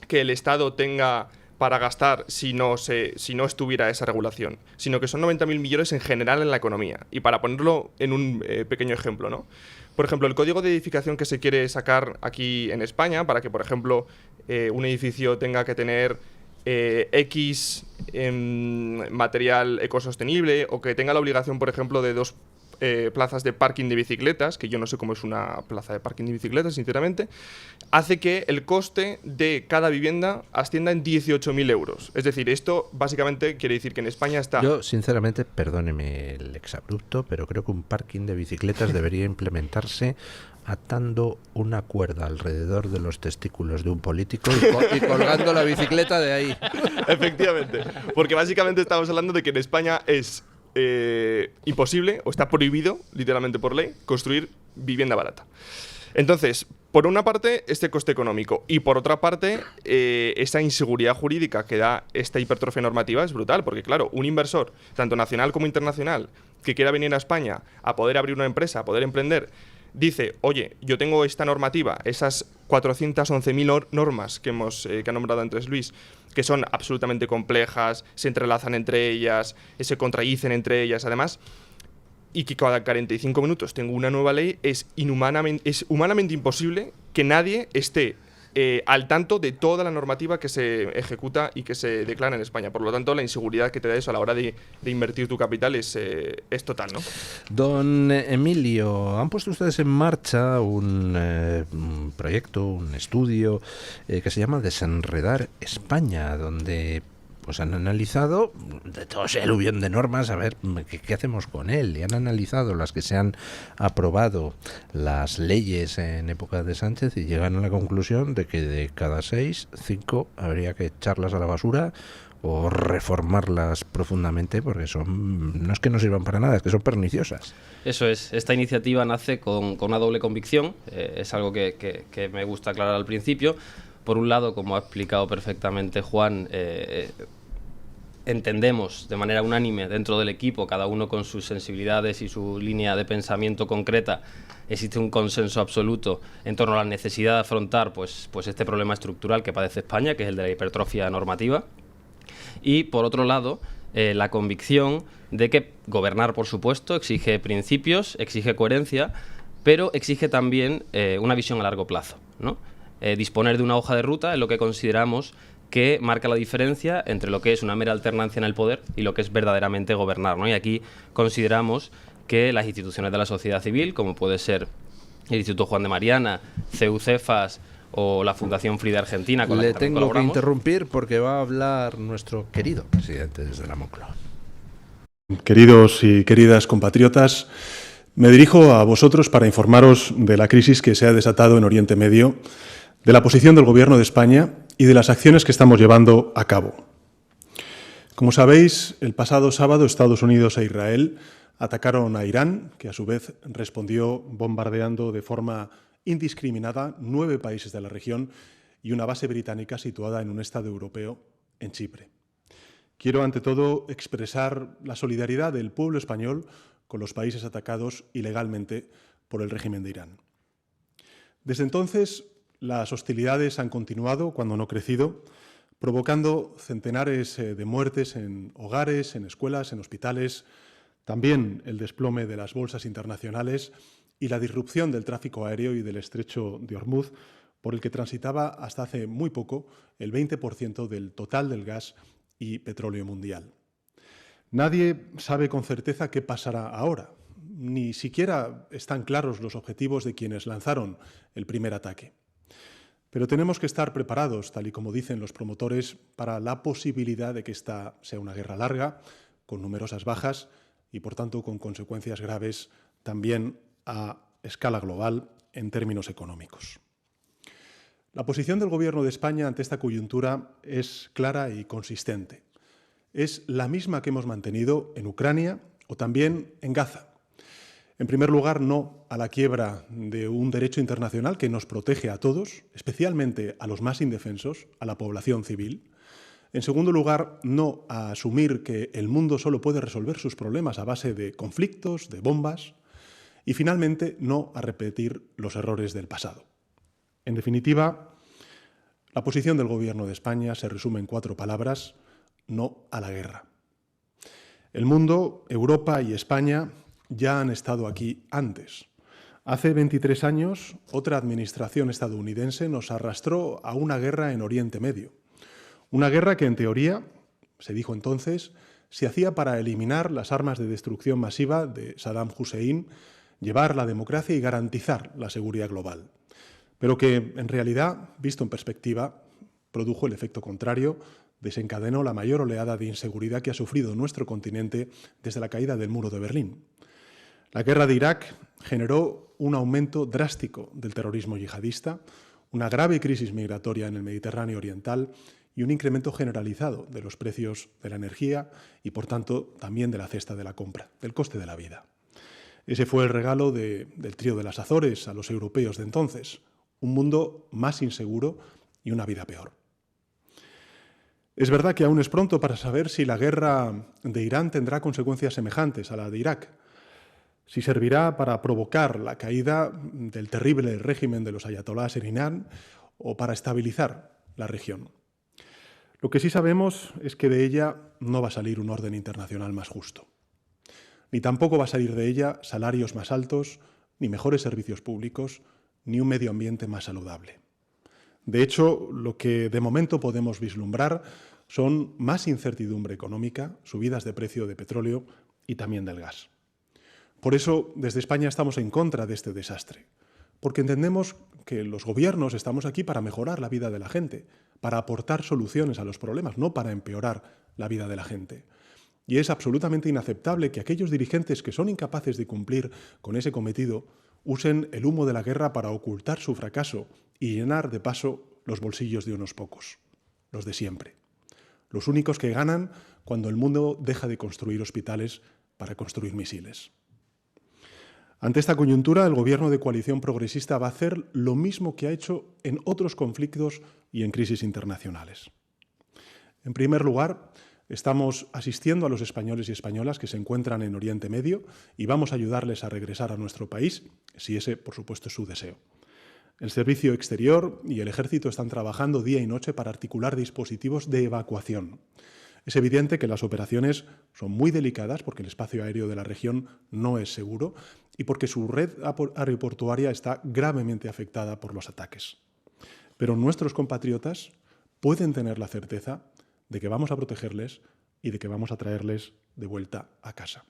que el Estado tenga para gastar si no estuviera esa regulación, sino que son 90.000 millones en general en la economía. Y para ponerlo en un pequeño ejemplo, ¿no? Por ejemplo, el código de edificación que se quiere sacar aquí en España para que, por ejemplo, un edificio tenga que tener X material ecosostenible, o que tenga la obligación, por ejemplo, de 2 plazas de parking de bicicletas, que yo no sé cómo es una plaza de parking de bicicletas, sinceramente, hace que el coste de cada vivienda ascienda en 18.000 euros. Es decir, esto básicamente quiere decir que en España está... Yo, sinceramente, perdóneme el exabrupto, pero creo que un parking de bicicletas debería implementarse atando una cuerda alrededor de los testículos de un político y colgando la bicicleta de ahí. Efectivamente, porque básicamente estamos hablando de que en España es imposible, o está prohibido, literalmente por ley, construir vivienda barata. Entonces, por una parte, este coste económico, y por otra parte, esa inseguridad jurídica que da esta hipertrofia normativa es brutal, porque claro, un inversor, tanto nacional como internacional, que quiera venir a España a poder abrir una empresa, a poder emprender, dice, oye, yo tengo esta normativa, esas 411.000 normas que ha nombrado antes Luis, que son absolutamente complejas, se entrelazan entre ellas, se contradicen entre ellas, además, y que cada 45 minutos tengo una nueva ley, es humanamente imposible que nadie esté al tanto de toda la normativa que se ejecuta y que se declara en España. Por lo tanto, la inseguridad que te da eso a la hora de invertir tu capital es total, ¿no? Don Emilio, han puesto ustedes en marcha un proyecto, un estudio que se llama Desenredar España, donde pues han analizado de todo ese aluvión de normas, a ver qué hacemos con él, y han analizado las que se han aprobado, las leyes en época de Sánchez, y llegan a la conclusión de que de cada 6, 5 habría que echarlas a la basura o reformarlas profundamente, porque no es que no sirvan para nada, es que son perniciosas. Eso es, esta iniciativa nace con una doble convicción, es algo que me gusta aclarar al principio. Por un lado, como ha explicado perfectamente Juan, entendemos de manera unánime dentro del equipo, cada uno con sus sensibilidades y su línea de pensamiento concreta, existe un consenso absoluto en torno a la necesidad de afrontar pues este problema estructural que padece España, que es el de la hipertrofia normativa. Y por otro lado, la convicción de que gobernar, por supuesto, exige principios, exige coherencia, pero exige también una visión a largo plazo, ¿no? Disponer de una hoja de ruta es lo que consideramos que marca la diferencia entre lo que es una mera alternancia en el poder y lo que es verdaderamente gobernar, ¿no? Y aquí consideramos que las instituciones de la sociedad civil, como puede ser el Instituto Juan de Mariana, CEU-CEFAS o la Fundación Frida Argentina, con la que también tengo que colaboramos. interrumpir porque va a hablar nuestro querido presidente desde la Moncloa. Queridos y queridas compatriotas, me dirijo a vosotros para informaros de la crisis que se ha desatado en Oriente Medio, de la posición del Gobierno de España y de las acciones que estamos llevando a cabo. Como sabéis, el pasado sábado Estados Unidos e Israel atacaron a Irán, que a su vez respondió bombardeando de forma indiscriminada 9 países de la región y una base británica situada en un estado europeo, en Chipre. Quiero, ante todo, expresar la solidaridad del pueblo español con los países atacados ilegalmente por el régimen de Irán. Desde entonces, las hostilidades han continuado, cuando no crecido, provocando centenares de muertes en hogares, en escuelas, en hospitales, también el desplome de las bolsas internacionales y la disrupción del tráfico aéreo y del estrecho de Hormuz, por el que transitaba hasta hace muy poco el 20% del total del gas y petróleo mundial. Nadie sabe con certeza qué pasará ahora. Ni siquiera están claros los objetivos de quienes lanzaron el primer ataque. Pero tenemos que estar preparados, tal y como dicen los promotores, para la posibilidad de que esta sea una guerra larga, con numerosas bajas y, por tanto, con consecuencias graves también a escala global en términos económicos. La posición del Gobierno de España ante esta coyuntura es clara y consistente. Es la misma que hemos mantenido en Ucrania o también en Gaza. En primer lugar, no a la quiebra de un derecho internacional que nos protege a todos, especialmente a los más indefensos, a la población civil. En segundo lugar, no a asumir que el mundo solo puede resolver sus problemas a base de conflictos, de bombas. Y finalmente, no a repetir los errores del pasado. En definitiva, la posición del Gobierno de España se resume en 4 palabras: no a la guerra. El mundo, Europa y España ya han estado aquí antes. Hace 23 años, otra administración estadounidense nos arrastró a una guerra en Oriente Medio. Una guerra que, en teoría, se dijo entonces, se hacía para eliminar las armas de destrucción masiva de Saddam Hussein, llevar la democracia y garantizar la seguridad global. Pero que, en realidad, visto en perspectiva, produjo el efecto contrario, desencadenó la mayor oleada de inseguridad que ha sufrido nuestro continente desde la caída del muro de Berlín. La guerra de Irak generó un aumento drástico del terrorismo yihadista, una grave crisis migratoria en el Mediterráneo oriental y un incremento generalizado de los precios de la energía y, por tanto, también de la cesta de la compra, del coste de la vida. Ese fue el regalo del trío de las Azores a los europeos de entonces: un mundo más inseguro y una vida peor. Es verdad que aún es pronto para saber si la guerra de Irán tendrá consecuencias semejantes a la de Irak, si servirá para provocar la caída del terrible régimen de los ayatolás en Irán o para estabilizar la región. Lo que sí sabemos es que de ella no va a salir un orden internacional más justo. Ni tampoco va a salir de ella salarios más altos, ni mejores servicios públicos, ni un medio ambiente más saludable. De hecho, lo que de momento podemos vislumbrar son más incertidumbre económica, subidas de precio de petróleo y también del gas. Por eso, desde España estamos en contra de este desastre, porque entendemos que los gobiernos estamos aquí para mejorar la vida de la gente, para aportar soluciones a los problemas, no para empeorar la vida de la gente. Y es absolutamente inaceptable que aquellos dirigentes que son incapaces de cumplir con ese cometido usen el humo de la guerra para ocultar su fracaso y llenar de paso los bolsillos de unos pocos, los de siempre. Los únicos que ganan cuando el mundo deja de construir hospitales para construir misiles. Ante esta coyuntura, el Gobierno de coalición progresista va a hacer lo mismo que ha hecho en otros conflictos y en crisis internacionales. En primer lugar, estamos asistiendo a los españoles y españolas que se encuentran en Oriente Medio y vamos a ayudarles a regresar a nuestro país, si ese, por supuesto, es su deseo. El Servicio Exterior y el Ejército están trabajando día y noche para articular dispositivos de evacuación. Es evidente que las operaciones son muy delicadas porque el espacio aéreo de la región no es seguro y porque su red aeroportuaria está gravemente afectada por los ataques. Pero nuestros compatriotas pueden tener la certeza de que vamos a protegerles y de que vamos a traerles de vuelta a casa.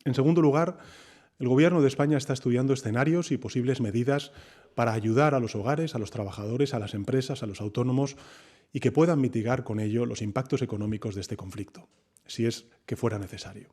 En segundo lugar, el Gobierno de España está estudiando escenarios y posibles medidas para ayudar a los hogares, a los trabajadores, a las empresas, a los autónomos y que puedan mitigar con ello los impactos económicos de este conflicto, si es que fuera necesario.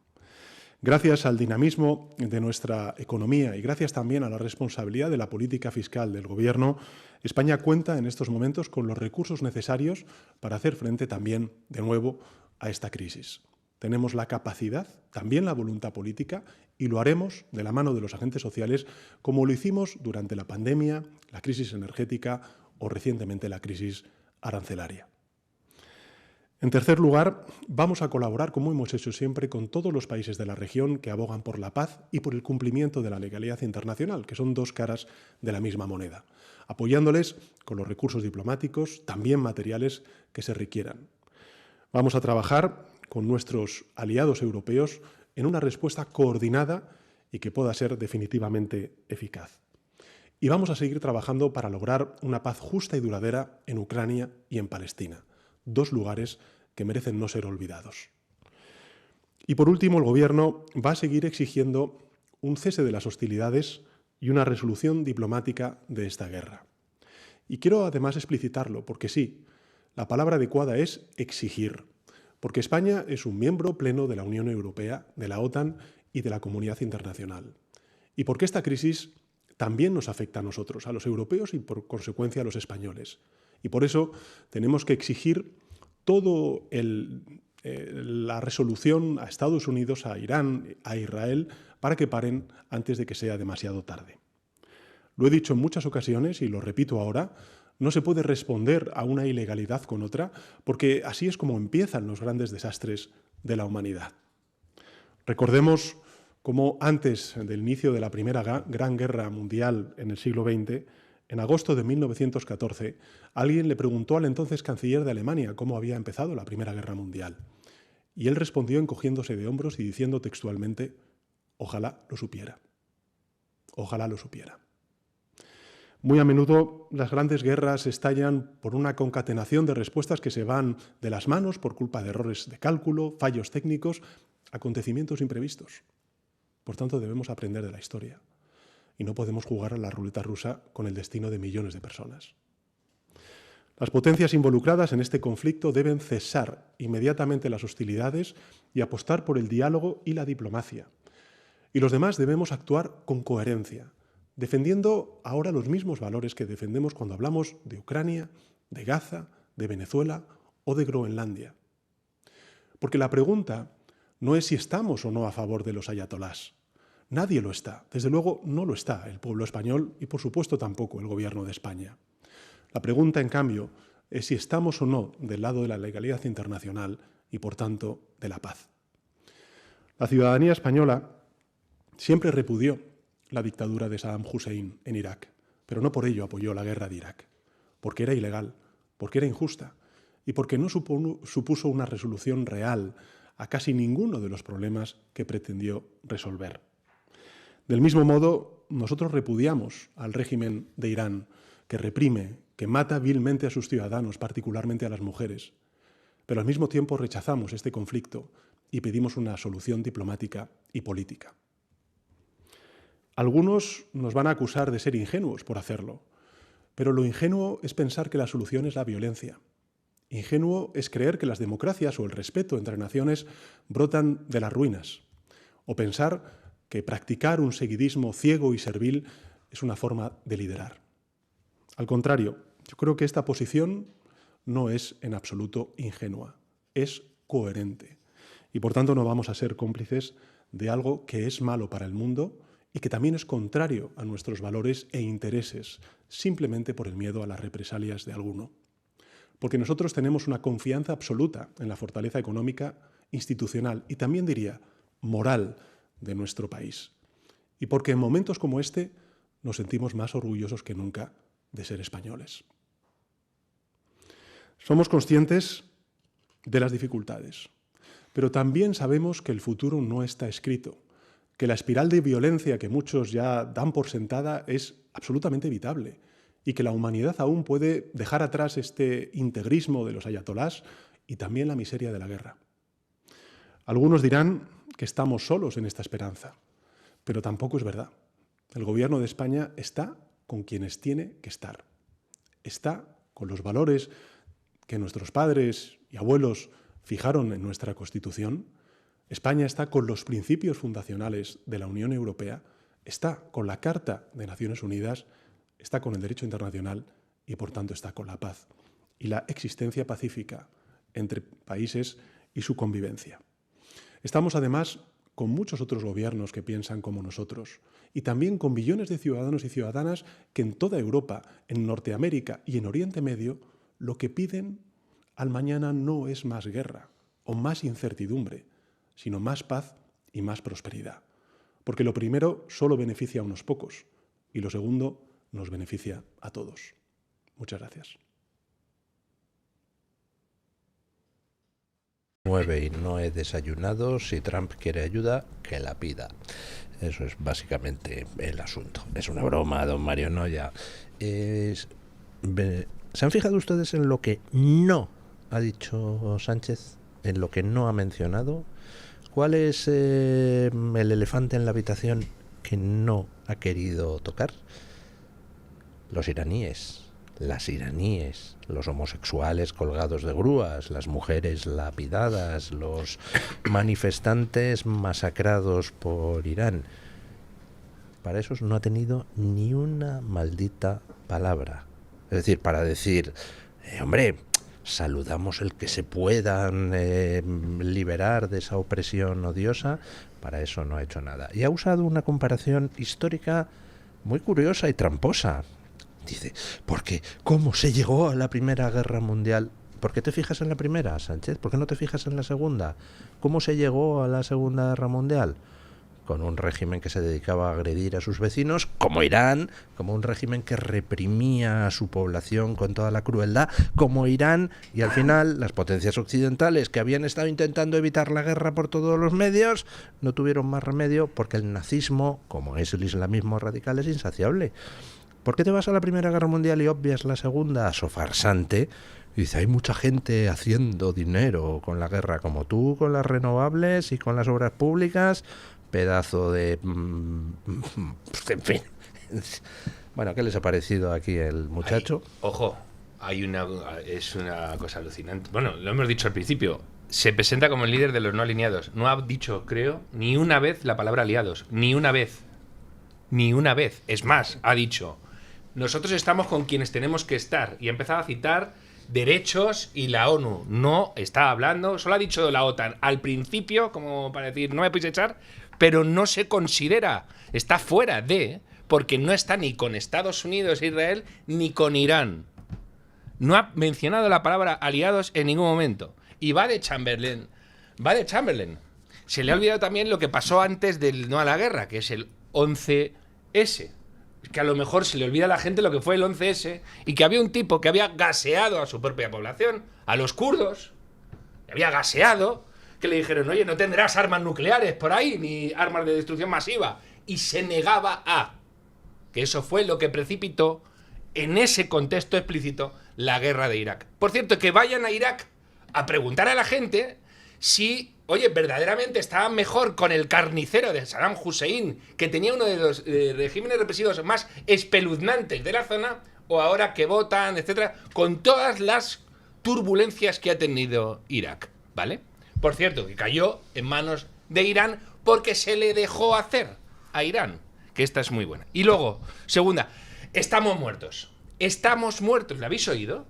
Gracias al dinamismo de nuestra economía y gracias también a la responsabilidad de la política fiscal del Gobierno, España cuenta en estos momentos con los recursos necesarios para hacer frente también, de nuevo, a esta crisis. Tenemos la capacidad, también la voluntad política, y lo haremos de la mano de los agentes sociales, como lo hicimos durante la pandemia, la crisis energética o recientemente la crisis arancelaria. En tercer lugar, vamos a colaborar, como hemos hecho siempre, con todos los países de la región que abogan por la paz y por el cumplimiento de la legalidad internacional, que son dos caras de la misma moneda, apoyándoles con los recursos diplomáticos, también materiales, que se requieran. Vamos a trabajar con nuestros aliados europeos en una respuesta coordinada y que pueda ser definitivamente eficaz. Y vamos a seguir trabajando para lograr una paz justa y duradera en Ucrania y en Palestina, dos lugares que merecen no ser olvidados. Y por último, el Gobierno va a seguir exigiendo un cese de las hostilidades y una resolución diplomática de esta guerra. Y quiero además explicitarlo, porque sí, la palabra adecuada es exigir, porque España es un miembro pleno de la Unión Europea, de la OTAN y de la comunidad internacional. Y porque esta crisis también nos afecta a nosotros, a los europeos y por consecuencia a los españoles. Y por eso tenemos que exigir toda la resolución a Estados Unidos, a Irán, a Israel, para que paren antes de que sea demasiado tarde. Lo he dicho en muchas ocasiones y lo repito ahora, no se puede responder a una ilegalidad con otra, porque así es como empiezan los grandes desastres de la humanidad. Recordemos cómo antes del inicio de la Primera Gran Guerra Mundial en el siglo XX, en agosto de 1914, alguien le preguntó al entonces canciller de Alemania cómo había empezado la Primera Guerra Mundial. Y él respondió encogiéndose de hombros y diciendo textualmente, ojalá lo supiera. Ojalá lo supiera. Muy a menudo las grandes guerras estallan por una concatenación de respuestas que se van de las manos por culpa de errores de cálculo, fallos técnicos, acontecimientos imprevistos. Por tanto, debemos aprender de la historia y no podemos jugar a la ruleta rusa con el destino de millones de personas. Las potencias involucradas en este conflicto deben cesar inmediatamente las hostilidades y apostar por el diálogo y la diplomacia. Y los demás debemos actuar con coherencia, defendiendo ahora los mismos valores que defendemos cuando hablamos de Ucrania, de Gaza, de Venezuela o de Groenlandia. Porque la pregunta no es si estamos o no a favor de los ayatolás. Nadie lo está. Desde luego no lo está el pueblo español y, por supuesto, tampoco el Gobierno de España. La pregunta, en cambio, es si estamos o no del lado de la legalidad internacional y, por tanto, de la paz. La ciudadanía española siempre repudió la dictadura de Saddam Hussein en Irak, pero no por ello apoyó la guerra de Irak, porque era ilegal, porque era injusta y porque no supuso una resolución real a casi ninguno de los problemas que pretendió resolver. Del mismo modo, nosotros repudiamos al régimen de Irán, que reprime, que mata vilmente a sus ciudadanos, particularmente a las mujeres, pero al mismo tiempo rechazamos este conflicto y pedimos una solución diplomática y política. Algunos nos van a acusar de ser ingenuos por hacerlo, pero lo ingenuo es pensar que la solución es la violencia. Ingenuo es creer que las democracias o el respeto entre naciones brotan de las ruinas, o pensar que practicar un seguidismo ciego y servil es una forma de liderar. Al contrario, yo creo que esta posición no es en absoluto ingenua, es coherente. Y por tanto no vamos a ser cómplices de algo que es malo para el mundo y que también es contrario a nuestros valores e intereses, simplemente por el miedo a las represalias de alguno. Porque nosotros tenemos una confianza absoluta en la fortaleza económica, institucional y también diría moral de nuestro país. Y porque en momentos como este nos sentimos más orgullosos que nunca de ser españoles. Somos conscientes de las dificultades. Pero también sabemos que el futuro no está escrito, que la espiral de violencia que muchos ya dan por sentada es absolutamente evitable y que la humanidad aún puede dejar atrás este integrismo de los ayatolás y también la miseria de la guerra. Algunos dirán que estamos solos en esta esperanza, pero tampoco es verdad. El Gobierno de España está con quienes tiene que estar. Está con los valores que nuestros padres y abuelos fijaron en nuestra Constitución. España está con los principios fundacionales de la Unión Europea, está con la Carta de Naciones Unidas, está con el derecho internacional y, por tanto, está con la paz y la existencia pacífica entre países y su convivencia. Estamos, además, con muchos otros gobiernos que piensan como nosotros y también con millones de ciudadanos y ciudadanas que en toda Europa, en Norteamérica y en Oriente Medio, lo que piden al mañana no es más guerra o más incertidumbre, sino más paz y más prosperidad. Porque lo primero solo beneficia a unos pocos y lo segundo nos beneficia a todos. Muchas gracias. 9 y no he desayunado. Si Trump quiere ayuda, que la pida. Eso es básicamente el asunto. Es una broma, don Mario Noya. ¿Se han fijado ustedes en lo que no ha dicho Sánchez? En lo que no ha mencionado. ¿Cuál es el elefante en la habitación que no ha querido tocar? Los iraníes. Las iraníes, los homosexuales colgados de grúas, las mujeres lapidadas, los manifestantes masacrados por Irán. Para esos no ha tenido ni una maldita palabra. Es decir, para decir, hombre, saludamos el que se puedan liberar de esa opresión odiosa, para eso no ha hecho nada. Y ha usado una comparación histórica muy curiosa y tramposa. Dice, porque ¿cómo se llegó a la Primera Guerra Mundial? ¿Por qué te fijas en la primera, Sánchez? ¿Por qué no te fijas en la segunda? ¿Cómo se llegó a la Segunda Guerra Mundial? Con un régimen que se dedicaba a agredir a sus vecinos, como Irán, como un régimen que reprimía a su población con toda la crueldad, como Irán, y al final las potencias occidentales que habían estado intentando evitar la guerra por todos los medios, no tuvieron más remedio porque el nazismo, como es el islamismo radical, es insaciable. ¿Por qué te vas a la Primera Guerra Mundial y obvias la Segunda? So farsante. Dice, hay mucha gente haciendo dinero con la guerra, como tú con las renovables y con las obras públicas. Pedazo de... en fin. Bueno, ¿qué les ha parecido aquí el muchacho? Ojo, es una cosa alucinante. Bueno, lo hemos dicho al principio. Se presenta como el líder de los no alineados. No ha dicho, creo, ni una vez la palabra aliados. Ni una vez. Ni una vez. Es más, ha dicho... Nosotros estamos con quienes tenemos que estar. Y ha empezado a citar derechos y la ONU. No está hablando, solo ha dicho la OTAN al principio, como para decir, no me podéis echar, pero no se considera, está fuera de, porque no está ni con Estados Unidos e Israel, ni con Irán. No ha mencionado la palabra aliados en ningún momento. Y va de Chamberlain. Se le ha olvidado también lo que pasó antes del no a la guerra, que es el 11S. Que a lo mejor se le olvida a la gente lo que fue el 11S y que había un tipo que había gaseado a su propia población, a los kurdos, que había gaseado, que le dijeron, oye, no tendrás armas nucleares por ahí, ni armas de destrucción masiva, y se negaba a, que eso fue lo que precipitó en ese contexto explícito la guerra de Irak. Por cierto, que vayan a Irak a preguntar a la gente si... Oye, verdaderamente estaban mejor con el carnicero de Saddam Hussein, que tenía uno de los regímenes represivos más espeluznantes de la zona, o ahora que votan, etcétera, con todas las turbulencias que ha tenido Irak, ¿vale? Por cierto, que cayó en manos de Irán porque se le dejó hacer a Irán, que esta es muy buena. Y luego, segunda, estamos muertos. Estamos muertos, ¿lo habéis oído?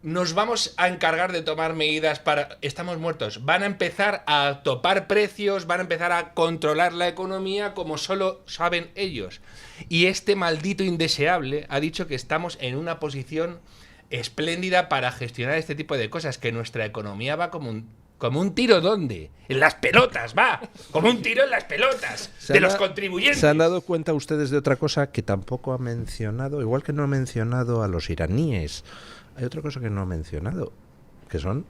Nos vamos a encargar de tomar medidas para... Estamos muertos. Van a empezar a topar precios, van a empezar a controlar la economía como solo saben ellos. Y este maldito indeseable ha dicho que estamos en una posición espléndida para gestionar este tipo de cosas, que nuestra economía va como un tiro, ¿dónde? En las pelotas, va. Como un tiro en las pelotas de los contribuyentes. ¿Se han dado cuenta ustedes de otra cosa que tampoco ha mencionado? Igual que no ha mencionado a los iraníes. Hay otra cosa que no ha mencionado, que son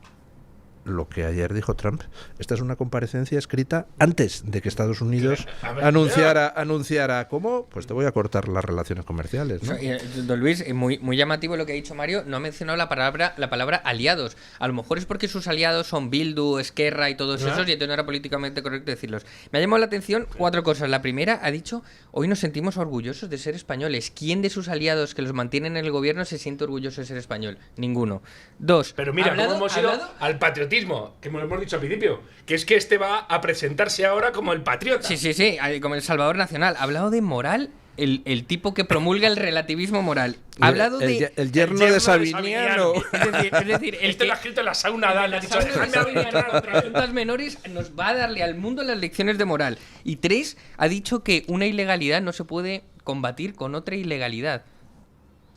lo que ayer dijo Trump. Esta es una comparecencia escrita antes de que Estados Unidos anunciara cómo, pues te voy a cortar las relaciones comerciales, ¿no? Don Luis, muy llamativo lo que ha dicho Mario. No ha mencionado la palabra aliados. A lo mejor es porque sus aliados son Bildu, Esquerra y todos esos, y entonces no era políticamente correcto decirlos. Me ha llamado la atención 4 cosas. La primera, ha dicho, hoy nos sentimos orgullosos de ser españoles. ¿Quién de sus aliados que los mantienen en el gobierno se siente orgulloso de ser español? Ninguno. 2. Pero mira, cómo hemos ido al patriotismo, que hemos dicho al principio, que es que este va a presentarse ahora como el patriota. Sí, como el Salvador Nacional. Ha hablado de moral, el tipo que promulga el relativismo moral. Ha hablado de... El yerno de Sabiniano. Es decir, Este lo ha escrito en la sauna, le ha dicho, déjame abrir las menores nos va a darle al mundo las lecciones de moral. Y 3, ha dicho que una ilegalidad no se puede combatir con otra ilegalidad.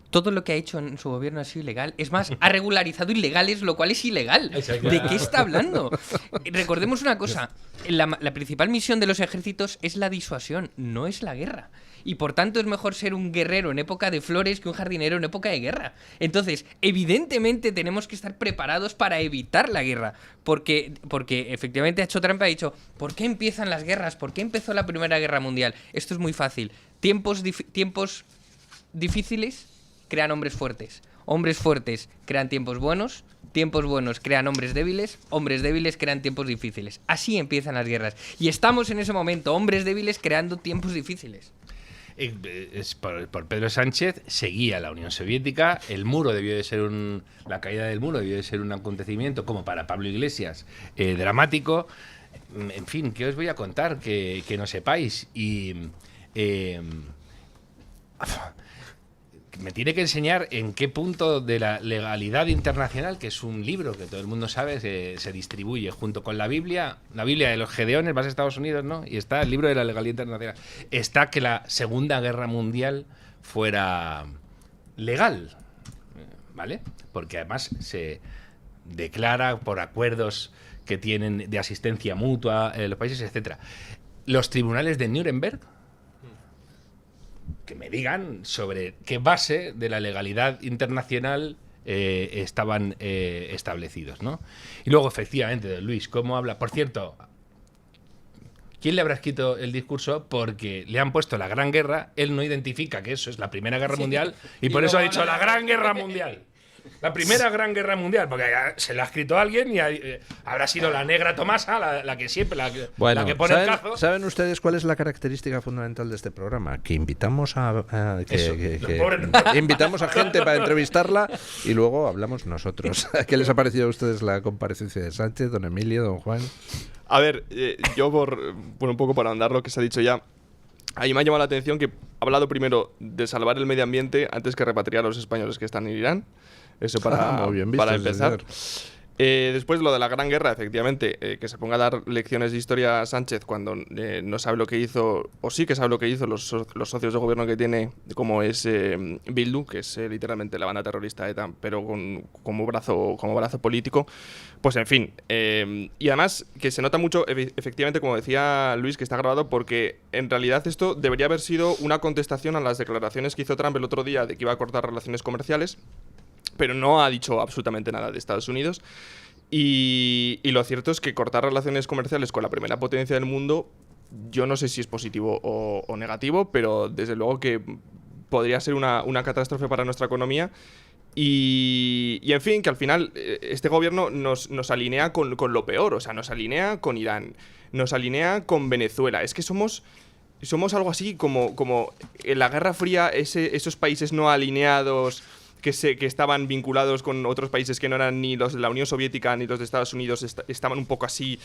Todo lo que ha hecho en su gobierno ha sido ilegal. Es más, ha regularizado ilegales, lo cual es ilegal. ¿De qué está hablando? Recordemos una cosa. La principal misión de los ejércitos es la disuasión, no es la guerra. Y por tanto es mejor ser un guerrero en época de flores que un jardinero en época de guerra. Entonces, evidentemente tenemos que estar preparados para evitar la guerra. Porque efectivamente ha hecho Trump, ha dicho, ¿por qué empiezan las guerras? ¿Por qué empezó la Primera Guerra Mundial? Esto es muy fácil. Tiempos difíciles crean hombres fuertes. Hombres fuertes crean tiempos buenos crean hombres débiles crean tiempos difíciles. Así empiezan las guerras. Y estamos en ese momento, hombres débiles creando tiempos difíciles. Por Pedro Sánchez seguía la Unión Soviética, el muro debió de ser la caída del muro debió de ser un acontecimiento como para Pablo Iglesias dramático. En fin, ¿qué os voy a contar que no sepáis? Y me tiene que enseñar en qué punto de la legalidad internacional, que es un libro que todo el mundo sabe, se distribuye junto con la Biblia de los Gedeones, vas a Estados Unidos, ¿no? Y está el libro de la legalidad internacional. Está que la Segunda Guerra Mundial fuera legal, ¿vale? Porque además se declara por acuerdos que tienen de asistencia mutua los países, etcétera. Los tribunales de Nuremberg, que me digan sobre qué base de la legalidad internacional estaban establecidos, ¿no? Y luego, efectivamente, don Luis, ¿cómo habla? Por cierto, ¿quién le habrá escrito el discurso? Porque le han puesto la Gran Guerra, él no identifica que eso es la Primera Guerra Mundial y por eso ha dicho la Gran Guerra Mundial. La Primera Gran Guerra Mundial, porque se la ha escrito alguien y habrá sido la negra Tomasa, la que siempre, la que pone el cazo. ¿Saben ustedes cuál es la característica fundamental de este programa? Que invitamos invitamos a gente para entrevistarla y luego hablamos nosotros. ¿Qué les ha parecido a ustedes la comparecencia de Sánchez, don Emilio, don Juan? A ver, yo por un poco para andar lo que se ha dicho ya, ahí me ha llamado la atención que ha hablado primero de salvar el medio ambiente antes que repatriar a los españoles que están en Irán. Eso para empezar. Después lo de la Gran Guerra, efectivamente, que se ponga a dar lecciones de historia a Sánchez cuando no sabe lo que hizo, o sí que sabe lo que hizo los socios de gobierno que tiene, como es Bildu, que es literalmente la banda terrorista ETA, pero como brazo político. Pues en fin, y además que se nota mucho, efectivamente, como decía Luis, que está grabado, porque en realidad esto debería haber sido una contestación a las declaraciones que hizo Trump el otro día de que iba a cortar relaciones comerciales, pero no ha dicho absolutamente nada de Estados Unidos. Y lo cierto es que cortar relaciones comerciales con la primera potencia del mundo, yo no sé si es positivo o negativo, pero desde luego que podría ser una catástrofe para nuestra economía. Y en fin, que al final este gobierno nos alinea con lo peor, o sea, nos alinea con Irán, nos alinea con Venezuela. Es que somos algo así como en la Guerra Fría, esos países no alineados que estaban vinculados con otros países que no eran ni los de la Unión Soviética ni los de Estados Unidos, estaban un poco así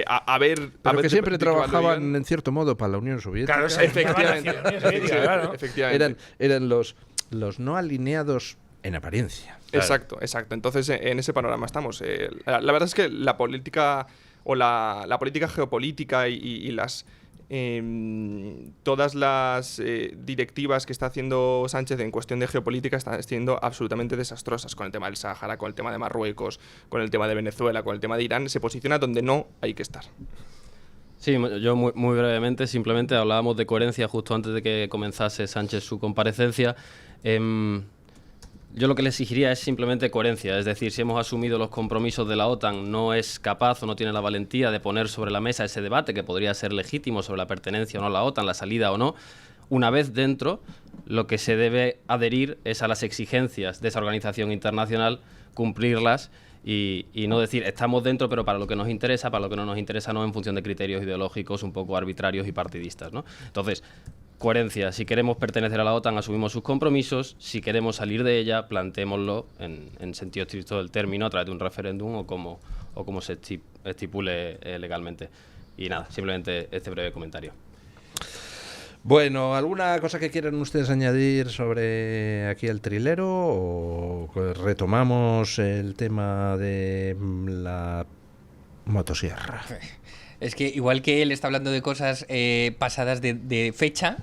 a ver... Pero que siempre trabajaban en cierto modo para la Unión Soviética. Claro, efectivamente. Eran los no alineados en apariencia. Exacto. Entonces, en ese panorama estamos. La verdad es que la política o la política geopolítica y las... todas las directivas que está haciendo Sánchez en cuestión de geopolítica están siendo absolutamente desastrosas, con el tema del Sáhara, con el tema de Marruecos, con el tema de Venezuela, con el tema de Irán. Se posiciona donde no hay que estar. Sí, yo muy brevemente, simplemente hablábamos de coherencia justo antes de que comenzase Sánchez su comparecencia. Yo lo que le exigiría es simplemente coherencia, es decir, si hemos asumido los compromisos de la OTAN, no es capaz o no tiene la valentía de poner sobre la mesa ese debate que podría ser legítimo sobre la pertenencia o no a la OTAN, la salida o no. Una vez dentro, lo que se debe adherir es a las exigencias de esa organización internacional, cumplirlas y no decir estamos dentro pero para lo que nos interesa, para lo que no nos interesa no, en función de criterios ideológicos un poco arbitrarios y partidistas, ¿no? Entonces, coherencia. Si queremos pertenecer a la OTAN, asumimos sus compromisos. Si queremos salir de ella, plantémoslo en sentido estricto del término, a través de un referéndum o como se estipule legalmente. Y nada, simplemente este breve comentario. Bueno, ¿alguna cosa que quieran ustedes añadir sobre aquí el trilero? ¿O retomamos el tema de la motosierra? Es que igual que él está hablando de cosas pasadas de fecha,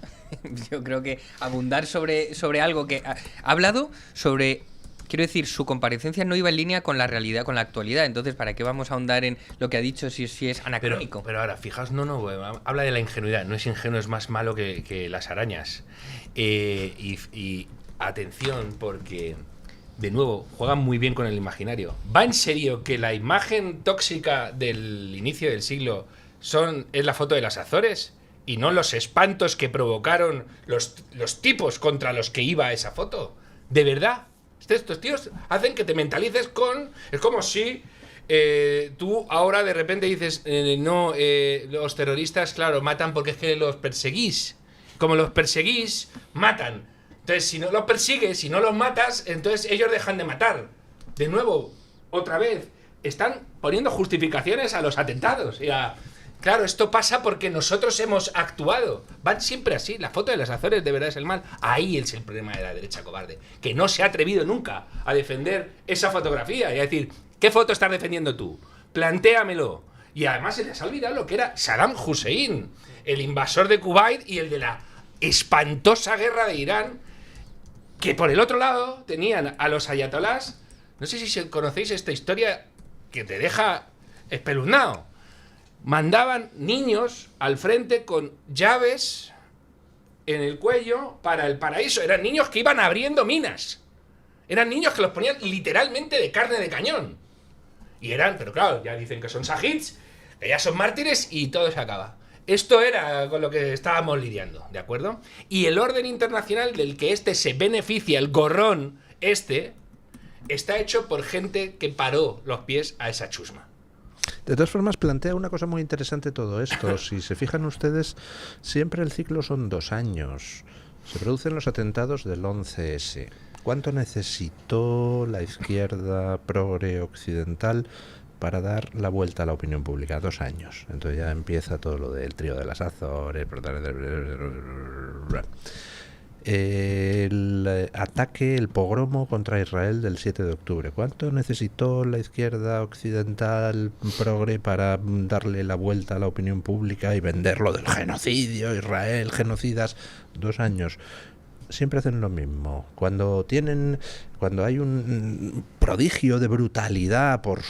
yo creo que abundar sobre algo que ha hablado sobre... Quiero decir, su comparecencia no iba en línea con la realidad, con la actualidad. Entonces, ¿para qué vamos a ahondar en lo que ha dicho si es anacrónico? Pero ahora, fijaos, habla de la ingenuidad. No es ingenuo, es más malo que las arañas. Y atención, porque, de nuevo, juegan muy bien con el imaginario. ¿Va en serio que la imagen tóxica del inicio del siglo es la foto de las Azores? ¿Y no los espantos que provocaron los tipos contra los que iba esa foto? ¿De verdad? Estos tíos hacen que te mentalices con... Es como si tú ahora de repente dices, los terroristas, claro, matan porque es que los perseguís. Como los perseguís, matan. Entonces, si no los persigues, si no los matas, entonces ellos dejan de matar. De nuevo, otra vez, están poniendo justificaciones a los atentados. Claro, esto pasa porque nosotros hemos actuado. Van siempre así. La foto de las Azores de verdad es el mal. Ahí es el problema de la derecha cobarde. Que no se ha atrevido nunca a defender esa fotografía. Y a decir, ¿qué foto estás defendiendo tú? Plantéamelo. Y además se les ha olvidado lo que era Saddam Hussein, el invasor de Kuwait y el de la espantosa guerra de Irán. Que por el otro lado tenían a los ayatolás. No sé si conocéis esta historia que te deja espeluznado. Mandaban niños al frente con llaves en el cuello para el paraíso. Eran niños que iban abriendo minas. Eran niños que los ponían literalmente de carne de cañón. Pero claro, ya dicen que son sahids, que ya son mártires y todo se acaba. Esto era con lo que estábamos lidiando, ¿de acuerdo? Y el orden internacional del que se beneficia, el gorrón está hecho por gente que paró los pies a esa chusma. De todas formas, plantea una cosa muy interesante todo esto. Si se fijan ustedes, siempre el ciclo son 2 años. Se producen los atentados del 11S. ¿Cuánto necesitó la izquierda progre occidental para dar la vuelta a la opinión pública? 2 años. Entonces ya empieza todo lo del trío de las Azores. El ataque, el pogromo contra Israel del 7 de octubre. ¿Cuánto necesitó la izquierda occidental progre para darle la vuelta a la opinión pública y venderlo del genocidio, Israel, genocidas? 2 años. Siempre hacen lo mismo. Cuando hay un prodigio de brutalidad por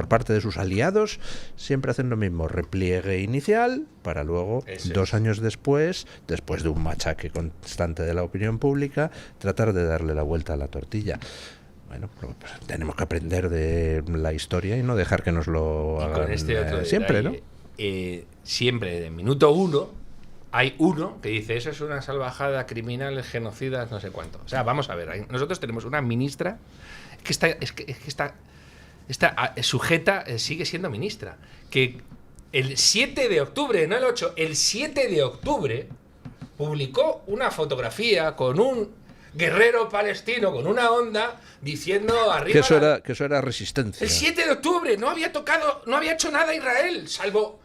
parte de sus aliados, siempre hacen lo mismo. Repliegue inicial para luego, 2 años después de un machaque constante de la opinión pública, tratar de darle la vuelta a la tortilla. Bueno, pues tenemos que aprender de la historia y no dejar que nos lo hagan con este otro siempre, detalle, ¿no? Siempre, de minuto 1, hay uno que dice, eso es una salvajada, criminales, genocidas, no sé cuánto. O sea, vamos a ver, nosotros tenemos una ministra que está sujeta, sigue siendo ministra, que el 7 de octubre, no el 8, el 7 de octubre publicó una fotografía con un guerrero palestino con una onda diciendo arriba... Que eso era resistencia. El 7 de octubre no había hecho nada Israel, salvo...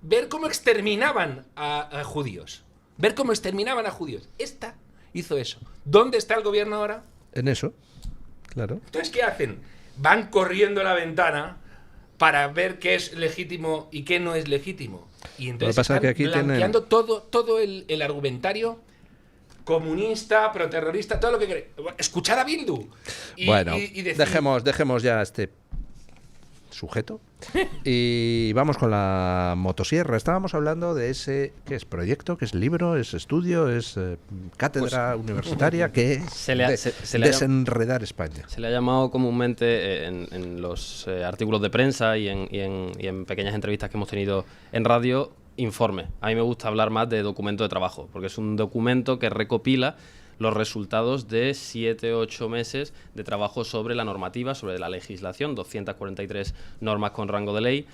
ver cómo exterminaban a judíos. Ver cómo exterminaban a judíos. Esta hizo eso. ¿Dónde está el gobierno ahora? En eso, claro. Entonces, ¿qué hacen? Van corriendo a la ventana para ver qué es legítimo y qué no es legítimo. Y entonces están que aquí blanqueando todo el argumentario comunista, proterrorista, todo lo que queréis. Escuchad a Bildu. Dejemos ya a este sujeto Y vamos con la motosierra. Estábamos hablando de ese, ¿qué es? ¿Proyecto? ¿Qué es libro? ¿Es estudio? ¿Es cátedra universitaria? ¿Qué es? Desenredar España. Se le ha llamado comúnmente en los artículos de prensa y en pequeñas entrevistas que hemos tenido en radio, informe. A mí me gusta hablar más de documento de trabajo, porque es un documento que recopila los resultados de 7 o 8 meses de trabajo sobre la normativa, sobre la legislación, 243 normas con rango de ley,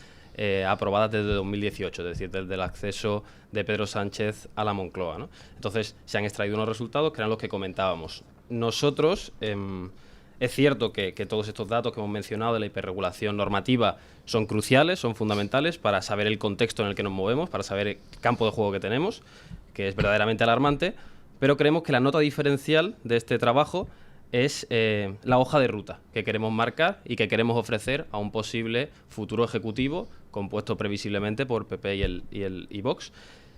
aprobadas desde 2018, es decir, desde el acceso de Pedro Sánchez a la Moncloa, ¿no? Entonces, se han extraído unos resultados que eran los que comentábamos. Nosotros, es cierto que todos estos datos que hemos mencionado de la hiperregulación normativa son cruciales, son fundamentales para saber el contexto en el que nos movemos, para saber el campo de juego que tenemos, que es verdaderamente alarmante, pero creemos que la nota diferencial de este trabajo es la hoja de ruta que queremos marcar y que queremos ofrecer a un posible futuro ejecutivo compuesto previsiblemente por PP y Vox.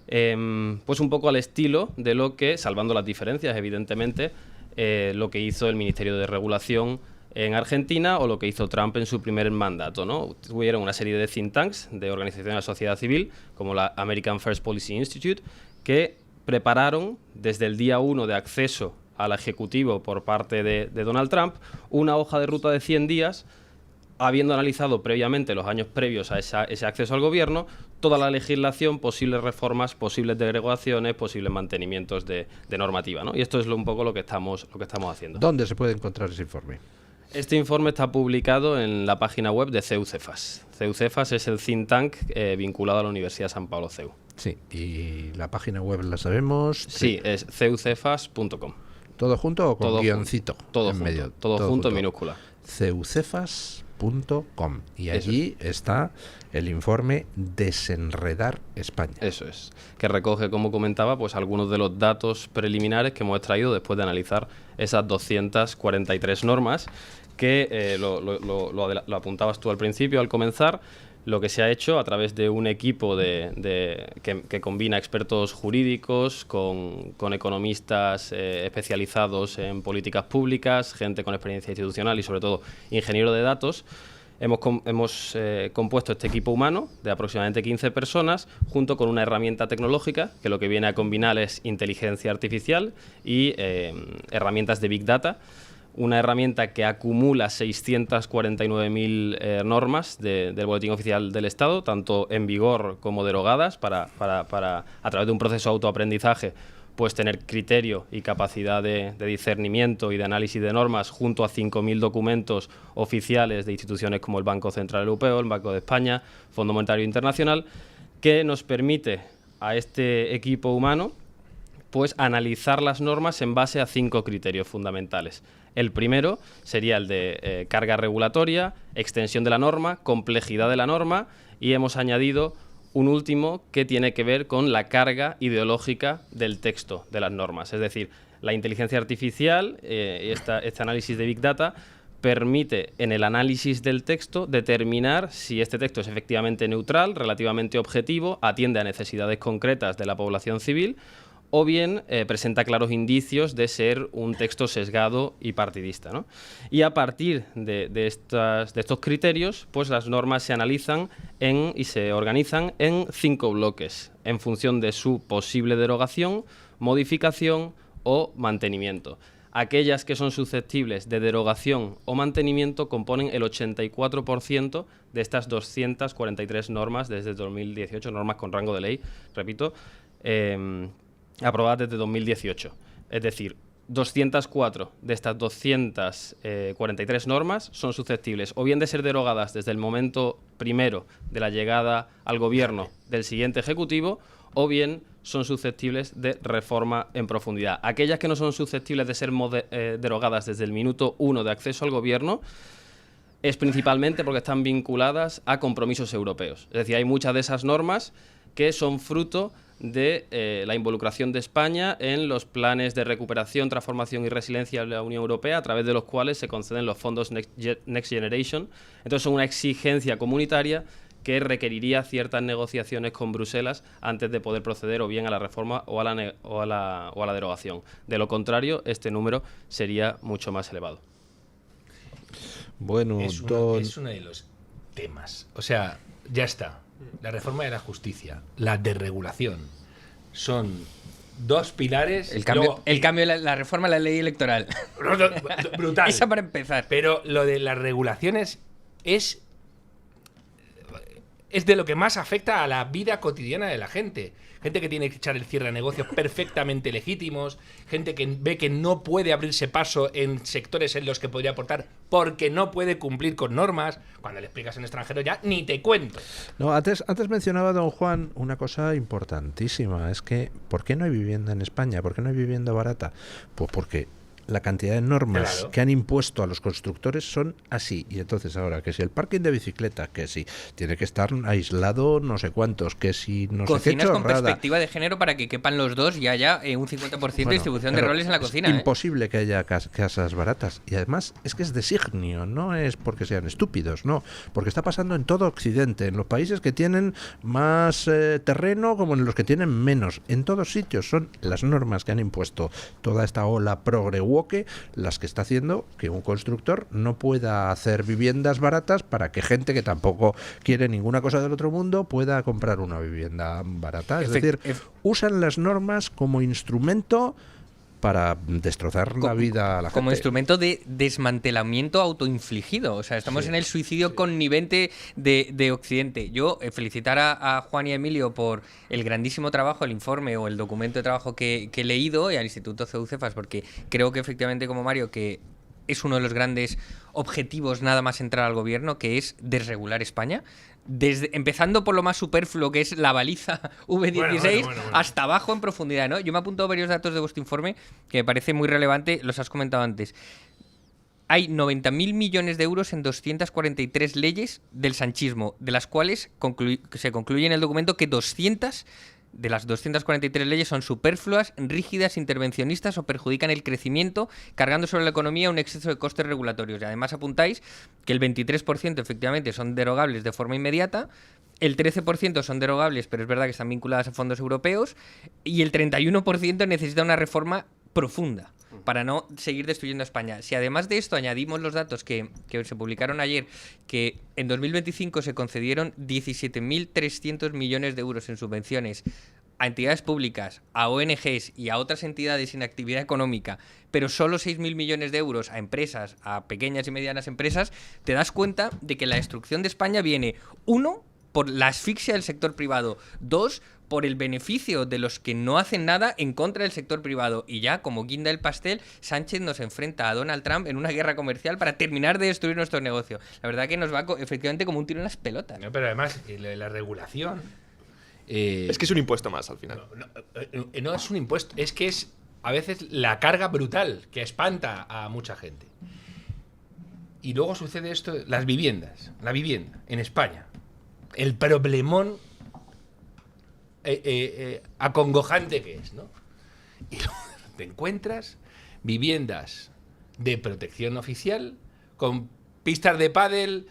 Pues un poco al estilo de lo que, salvando las diferencias evidentemente, lo que hizo el Ministerio de Regulación en Argentina o lo que hizo Trump en su primer mandato, ¿no? Tuvieron una serie de think tanks, de organizaciones de la sociedad civil, como la American First Policy Institute, que prepararon desde el día 1 de acceso al Ejecutivo por parte de Donald Trump una hoja de ruta de 100 días, habiendo analizado previamente, los años previos a ese acceso al gobierno, toda la legislación, posibles reformas, posibles derogaciones, posibles mantenimientos de normativa, ¿no? Y esto es un poco lo que estamos haciendo. ¿Dónde se puede encontrar ese informe? Este informe está publicado en la página web de CEU-CEFAS. CEU-CEFAS es el think tank vinculado a la Universidad San Pablo CEU. Sí, y la página web la sabemos. Sí, es ceucefas.com. ¿Todo junto o con todo guioncito? Todo en junto, medio. todo junto en minúscula. ceucefas.com. Y allí está el informe Desenredar España. Eso es, que recoge, como comentaba, pues algunos de los datos preliminares que hemos extraído después de analizar esas 243 normas que lo apuntabas tú al principio, al comenzar. Lo que se ha hecho a través de un equipo que combina expertos jurídicos con economistas especializados en políticas públicas, gente con experiencia institucional y sobre todo ingeniero de datos. Hemos compuesto este equipo humano de aproximadamente 15 personas junto con una herramienta tecnológica que lo que viene a combinar es inteligencia artificial y herramientas de Big Data. Una herramienta que acumula 649.000 normas del Boletín Oficial del Estado, tanto en vigor como derogadas, para a través de un proceso de autoaprendizaje, pues tener criterio y capacidad de discernimiento y de análisis de normas junto a 5.000 documentos oficiales de instituciones como el Banco Central Europeo, el Banco de España, Fondo Monetario Internacional, que nos permite a este equipo humano pues analizar las normas en base a 5 criterios fundamentales. El primero sería el de carga regulatoria, extensión de la norma, complejidad de la norma, y hemos añadido un último que tiene que ver con la carga ideológica del texto de las normas. Es decir, la inteligencia artificial, este análisis de Big Data, permite en el análisis del texto determinar si este texto es efectivamente neutral, relativamente objetivo, atiende a necesidades concretas de la población civil, o bien presenta claros indicios de ser un texto sesgado y partidista, ¿no? Y a partir de estos criterios, pues las normas se analizan y se organizan en 5 bloques, en función de su posible derogación, modificación o mantenimiento. Aquellas que son susceptibles de derogación o mantenimiento componen el 84% de estas 243 normas desde 2018, normas con rango de ley, repito, aprobadas desde 2018. Es decir, 204 de estas 243 normas son susceptibles o bien de ser derogadas desde el momento primero de la llegada al gobierno del siguiente ejecutivo, o bien son susceptibles de reforma en profundidad. Aquellas que no son susceptibles de ser derogadas desde el minuto 1 de acceso al gobierno es principalmente porque están vinculadas a compromisos europeos. Es decir, hay muchas de esas normas que son fruto de la involucración de España en los planes de recuperación, transformación y resiliencia de la Unión Europea, a través de los cuales se conceden los fondos Next Generation. Entonces son una exigencia comunitaria que requeriría ciertas negociaciones con Bruselas antes de poder proceder o bien a la reforma o a la derogación. De lo contrario, este número sería mucho más elevado. Bueno, es uno de los temas. O sea, ya está. La reforma de la justicia, la desregulación, son dos pilares. El cambio de la reforma de la ley electoral. Brutal. Esa para empezar. Pero lo de las regulaciones es de lo que más afecta a la vida cotidiana de la gente. Gente que tiene que echar el cierre a negocios perfectamente legítimos, gente que ve que no puede abrirse paso en sectores en los que podría aportar porque no puede cumplir con normas. Cuando le explicas en extranjero ya ni te cuento. No, antes mencionaba don Juan una cosa importantísima, es que ¿por qué no hay vivienda en España? ¿Por qué no hay vivienda barata? Pues porque la cantidad de normas que han impuesto a los constructores son así. Y entonces ahora, que si el parking de bicicleta, que si tiene que estar aislado no sé cuántos, que si no sé qué cocinas con chorrada. perspectiva de género para que quepan los dos y haya un 50% de distribución de roles en la cocina. Es imposible que haya casas baratas. Y además es que es designio, no es porque sean estúpidos, no. Porque está pasando en todo Occidente, en los países que tienen más terreno como en los que tienen menos. En todos sitios son las normas que han impuesto toda esta ola progre woke las que está haciendo que un constructor no pueda hacer viviendas baratas para que gente que tampoco quiere ninguna cosa del otro mundo pueda comprar una vivienda barata. Es decir, usan las normas como instrumento para destrozar la vida a la gente. Como instrumento de desmantelamiento autoinfligido. O sea, estamos en el suicidio connivente de Occidente. Yo felicitar a Juan y a Emilio por el grandísimo trabajo, el informe o el documento de trabajo que he leído, y al Instituto CEUCEFAS, porque creo que efectivamente, como Mario, que es uno de los grandes objetivos nada más entrar al gobierno, que es desregular España. Empezando por lo más superfluo, que es la baliza V16, bueno. Hasta abajo en profundidad, ¿no? Yo me he apuntado varios datos de vuestro informe que me parece muy relevante, los has comentado antes. Hay 90.000 millones de euros en 243 leyes del sanchismo, de las cuales se concluye en el documento que 200 de las 243 leyes son superfluas, rígidas, intervencionistas o perjudican el crecimiento, cargando sobre la economía un exceso de costes regulatorios. Y además apuntáis que el 23% efectivamente son derogables de forma inmediata, el 13% son derogables, pero es verdad que están vinculadas a fondos europeos, y el 31% necesita una reforma profunda para no seguir destruyendo a España. Si además de esto añadimos los datos que se publicaron ayer, que en 2025 se concedieron 17.300 millones de euros en subvenciones a entidades públicas, a ONGs y a otras entidades sin actividad económica, pero solo 6.000 millones de euros a empresas, a pequeñas y medianas empresas, te das cuenta de que la destrucción de España viene, 1, por la asfixia del sector privado, 2, por el beneficio de los que no hacen nada en contra del sector privado. Y ya, como guinda del pastel, Sánchez nos enfrenta a Donald Trump en una guerra comercial para terminar de destruir nuestro negocio. La verdad que nos va efectivamente como un tiro en las pelotas. No, pero además, la regulación... es que es un impuesto más, al final. No es un impuesto, es que es a veces la carga brutal que espanta a mucha gente. Y luego sucede esto, la vivienda en España. El problemón acongojante que es, ¿no? Y luego te encuentras viviendas de protección oficial con pistas de pádel,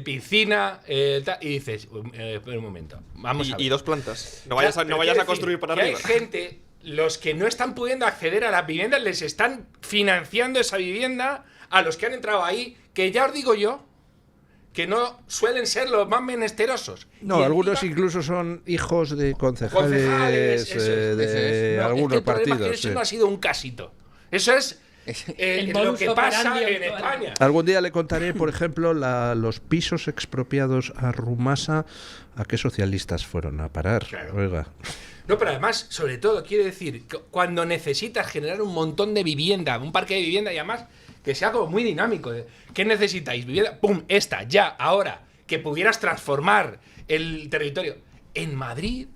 piscina, y dices, espera un momento, vamos a ver. Y 2 plantas. No vayas a construir para arriba. Hay gente, los que no están pudiendo acceder a las viviendas, les están financiando esa vivienda a los que han entrado ahí, que ya os digo yo, que no suelen ser los más menesterosos. No, algunos incluso son hijos de concejales de algunos partidos. Eso no ha sido un casito. Eso es lo que pasa en España. Algún día le contaré, por ejemplo, los pisos expropiados a Rumasa, a qué socialistas fueron a parar. Claro. Oiga. No, pero además, sobre todo, quiere decir, cuando necesitas generar un montón de vivienda, un parque de vivienda y además que sea como muy dinámico. ¿Qué necesitáis? Vivienda, ¡pum! Esta, ya, ahora. Que pudieras transformar el territorio. En Madrid,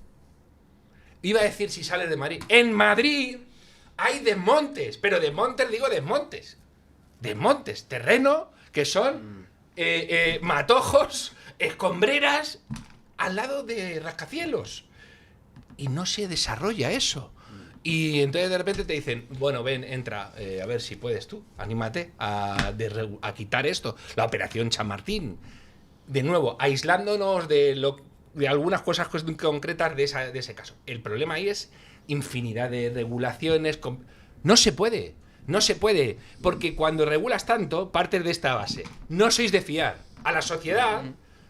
iba a decir si sales de Madrid, en Madrid hay desmontes, pero desmontes, digo desmontes. Desmontes, terreno que son matojos, escombreras al lado de rascacielos. Y no se desarrolla eso. Y entonces de repente te dicen, bueno, ven, entra, a ver si puedes tú, anímate a quitar esto. La operación Chamartín. De nuevo, aislándonos de algunas cosas concretas de ese caso. El problema ahí es infinidad de regulaciones. No se puede, porque cuando regulas tanto, partes de esta base. No sois de fiar. a la sociedad,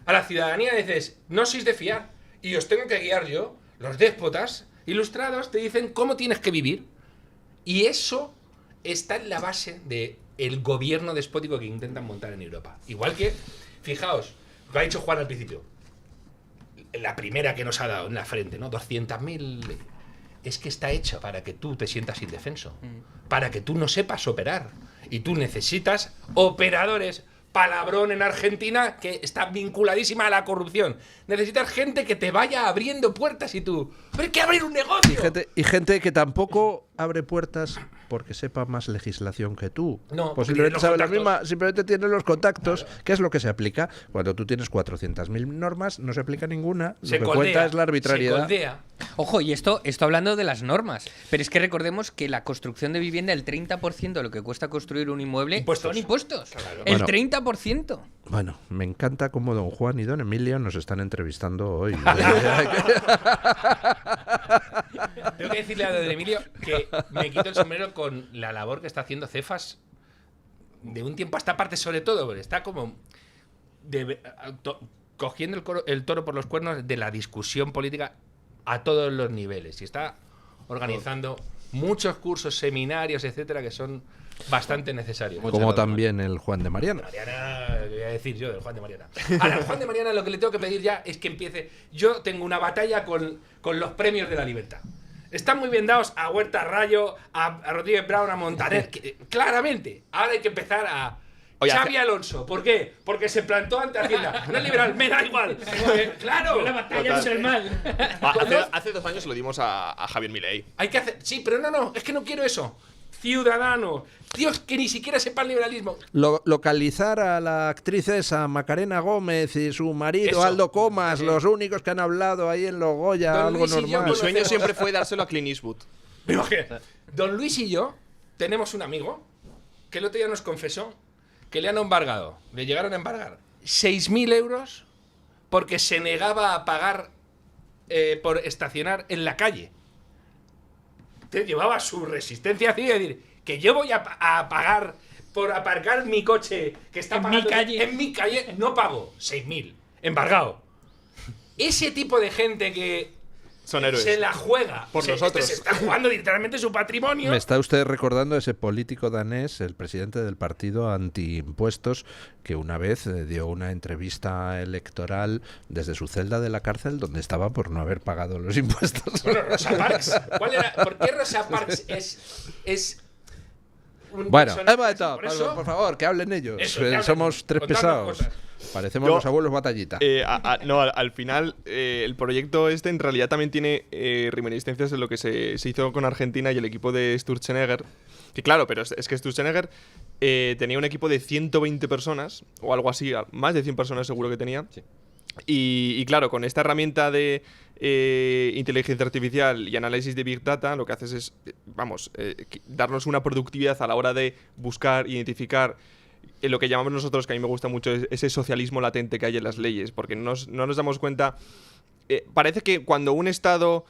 a la ciudadanía, dices, no sois de fiar y os tengo que guiar yo. Los déspotas ilustrados te dicen cómo tienes que vivir. Y eso está en la base del gobierno despótico que intentan montar en Europa. Igual que, fijaos, lo que ha dicho Juan al principio, la primera que nos ha dado en la frente, ¿no? 200.000... Es que está hecha para que tú te sientas indefenso, para que tú no sepas operar. Y tú necesitas operadores, palabrón en Argentina, que está vinculadísima a la corrupción. Necesitas gente que te vaya abriendo puertas y tú... ¡Pero hay que abrir un negocio! Y gente que tampoco abre puertas porque sepa más legislación que tú. No, posiblemente sabe la misma, simplemente tiene los contactos. Claro. ¿Qué es lo que se aplica? Cuando tú tienes 400.000 normas, no se aplica ninguna. Lo que cuenta es la arbitrariedad. Ojo, y esto hablando de las normas. Pero es que recordemos que la construcción de vivienda, el 30% de lo que cuesta construir un inmueble son impuestos. Claro. El 30%. Bueno, me encanta cómo don Juan y don Emilio nos están entrevistando hoy. Tengo que decirle a don Emilio que me quito el sombrero con la labor que está haciendo Cefas de un tiempo a esta parte, sobre todo, porque está como cogiendo el toro por los cuernos de la discusión política a todos los niveles. Y está organizando muchos cursos, seminarios, etcétera, que son bastante necesarios. Como también el Juan de Mariana. Voy a decir yo del Juan de Mariana. Ahora, al Juan de Mariana lo que le tengo que pedir ya es que empiece. Yo tengo una batalla con los premios de la libertad. Están muy bien dados a Huerta Rayo, a Rodríguez Brown, a Montaner. Claramente, ahora hay que empezar a... Xavi Alonso, ¿por qué? Porque se plantó ante Hacienda. No es liberal, me da igual. Claro. La batalla es el mal. Hace 2 años se lo dimos a Javier Milei. Hay que hacer... Sí, pero no, es que no quiero eso. Ciudadano. Tíos que ni siquiera sepan liberalismo. Localizar a la actriz esa, Macarena Gómez, y su marido, eso. Aldo Comas, los únicos que han hablado ahí en los Goya, Don algo Luis y yo normal. Mi sueño siempre fue dárselo a Clint Eastwood. Pero que don Luis y yo tenemos un amigo que el otro día nos confesó que le han embargado, le llegaron a embargar 6.000 euros porque se negaba a pagar por estacionar en la calle. Entonces llevaba su resistencia civil, es decir, que yo voy a pagar por aparcar mi coche que está pagando en mi calle, no pago 6.000, embargado. Ese tipo de gente que son héroes. Se la juega. Por nosotros. Se está jugando literalmente su patrimonio. Me está usted recordando a ese político danés, el presidente del partido antiimpuestos, que una vez dio una entrevista electoral desde su celda de la cárcel donde estaba por no haber pagado los impuestos. Bueno, Rosa Parks. ¿Por qué Rosa Parks es un bueno, por favor, que hablen ellos. Eso, somos tres pesados. Parecemos los abuelos batallita. No, al final el proyecto en realidad también tiene reminiscencias de lo que se hizo con Argentina y el equipo de Sturzenegger. Que claro, pero es que Sturzenegger tenía un equipo de 120 personas, o algo así, más de 100 personas seguro que tenía. Sí. Y claro, con esta herramienta de inteligencia artificial y análisis de Big Data, lo que haces es, darnos una productividad a la hora de buscar, identificar lo que llamamos nosotros, que a mí me gusta mucho, es ese socialismo latente que hay en las leyes, porque no nos damos cuenta. Parece que cuando un Estado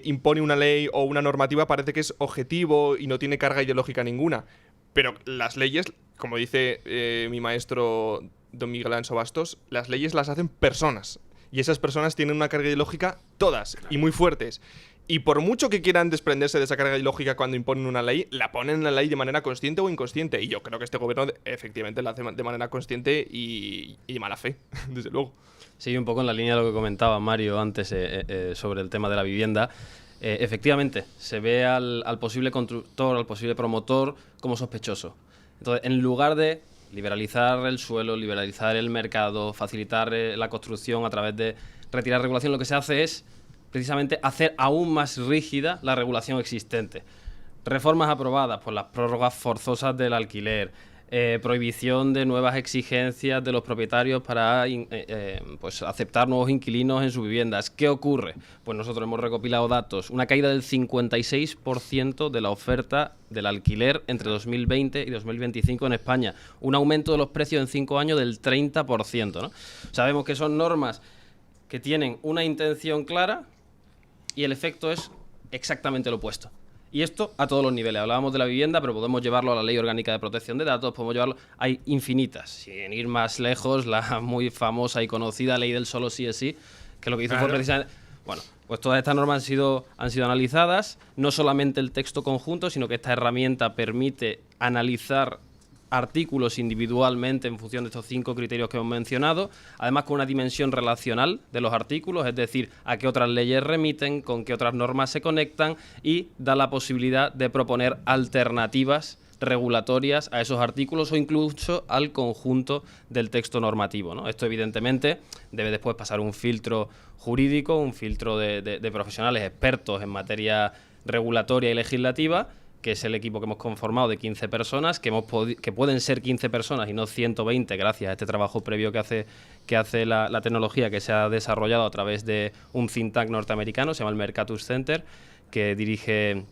impone una ley o una normativa, parece que es objetivo y no tiene carga ideológica ninguna. Pero las leyes, como dice mi maestro don Miguel Anso Bastos, las leyes las hacen personas. Y esas personas tienen una carga ideológica todas, y muy fuertes. Y por mucho que quieran desprenderse de esa carga ideológica cuando imponen una ley, la ponen en la ley de manera consciente o inconsciente. Y yo creo que este gobierno efectivamente la hace de manera consciente y de mala fe, desde luego. Sí, un poco en la línea de lo que comentaba Mario antes sobre el tema de la vivienda. Efectivamente, se ve al posible constructor, al posible promotor como sospechoso. Entonces, en lugar de liberalizar el suelo, liberalizar el mercado, facilitar la construcción a través de retirar regulación, lo que se hace es precisamente hacer aún más rígida la regulación existente. Reformas aprobadas por las prórrogas forzosas del alquiler, prohibición de nuevas exigencias de los propietarios para aceptar nuevos inquilinos en sus viviendas. ¿Qué ocurre? Pues nosotros hemos recopilado datos. Una caída del 56% de la oferta del alquiler entre 2020 y 2025 en España. Un aumento de los precios en 5 años del 30%, ¿no? Sabemos que son normas que tienen una intención clara y el efecto es exactamente lo opuesto. Y esto a todos los niveles. Hablábamos de la vivienda, pero podemos llevarlo a la Ley Orgánica de Protección de Datos, podemos llevarlo... Hay infinitas. Sin ir más lejos, la muy famosa y conocida Ley del solo sí es sí, que lo que hizo fue precisamente... Bueno, pues todas estas normas han sido analizadas, no solamente el texto conjunto, sino que esta herramienta permite analizar artículos individualmente en función de estos 5 criterios que hemos mencionado, además con una dimensión relacional de los artículos, es decir, a qué otras leyes remiten, con qué otras normas se conectan, y da la posibilidad de proponer alternativas regulatorias a esos artículos o incluso al conjunto del texto normativo, ¿no? Esto evidentemente debe después pasar un filtro jurídico, un filtro de profesionales expertos en materia regulatoria y legislativa, que es el equipo que hemos conformado de 15 personas, que pueden ser 15 personas y no 120 gracias a este trabajo previo que hace la tecnología que se ha desarrollado a través de un think tank norteamericano, se llama el Mercatus Center, que dirige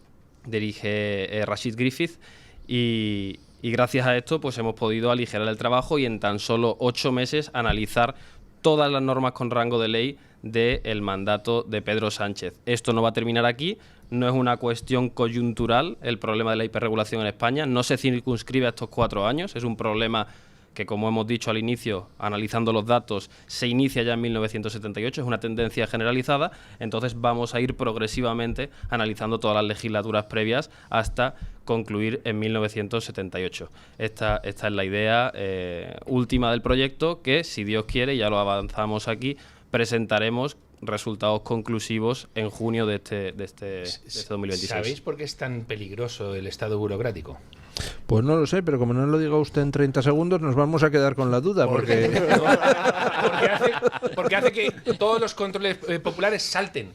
Rashid Griffith, y gracias a esto pues hemos podido aligerar el trabajo y en tan solo 8 meses analizar todas las normas con rango de ley del mandato de Pedro Sánchez. Esto no va a terminar aquí, no es una cuestión coyuntural el problema de la hiperregulación en España, no se circunscribe a estos 4 años, es un problema que, como hemos dicho al inicio, analizando los datos, se inicia ya en 1978, es una tendencia generalizada, entonces vamos a ir progresivamente analizando todas las legislaturas previas hasta concluir en 1978. Esta es la idea última del proyecto que, si Dios quiere, ya lo avanzamos aquí, presentaremos resultados conclusivos en junio de este 2026. ¿Sabéis por qué es tan peligroso el estado burocrático? Pues no lo sé, pero como no lo diga usted en 30 segundos, nos vamos a quedar con la duda. Porque hace que todos los controles populares salten.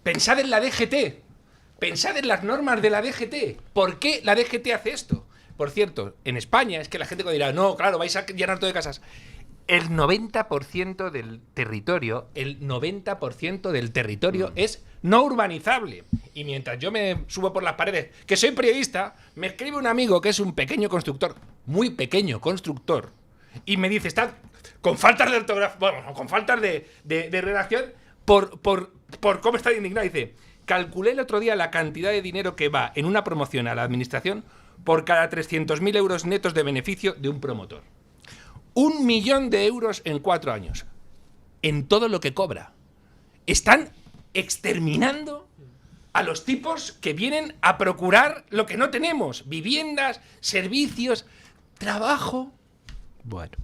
Pensad en la DGT. Pensad en las normas de la DGT. ¿Por qué la DGT hace esto? Por cierto, en España, es que la gente dirá, no, claro, vais a llenar todo de casas. El 90% del territorio, es no urbanizable. Y mientras yo me subo por las paredes, que soy periodista, me escribe un amigo que es un pequeño constructor, muy pequeño constructor, y me dice, está con faltas de ortografía, bueno, con faltas de redacción, por cómo está indignado. Dice, calculé el otro día la cantidad de dinero que va en una promoción a la administración por cada 300.000 euros netos de beneficio de un promotor. 1 millón de euros en 4 años. En todo lo que cobra. Están exterminando a los tipos que vienen a procurar lo que no tenemos. Viviendas, servicios, trabajo. Bueno.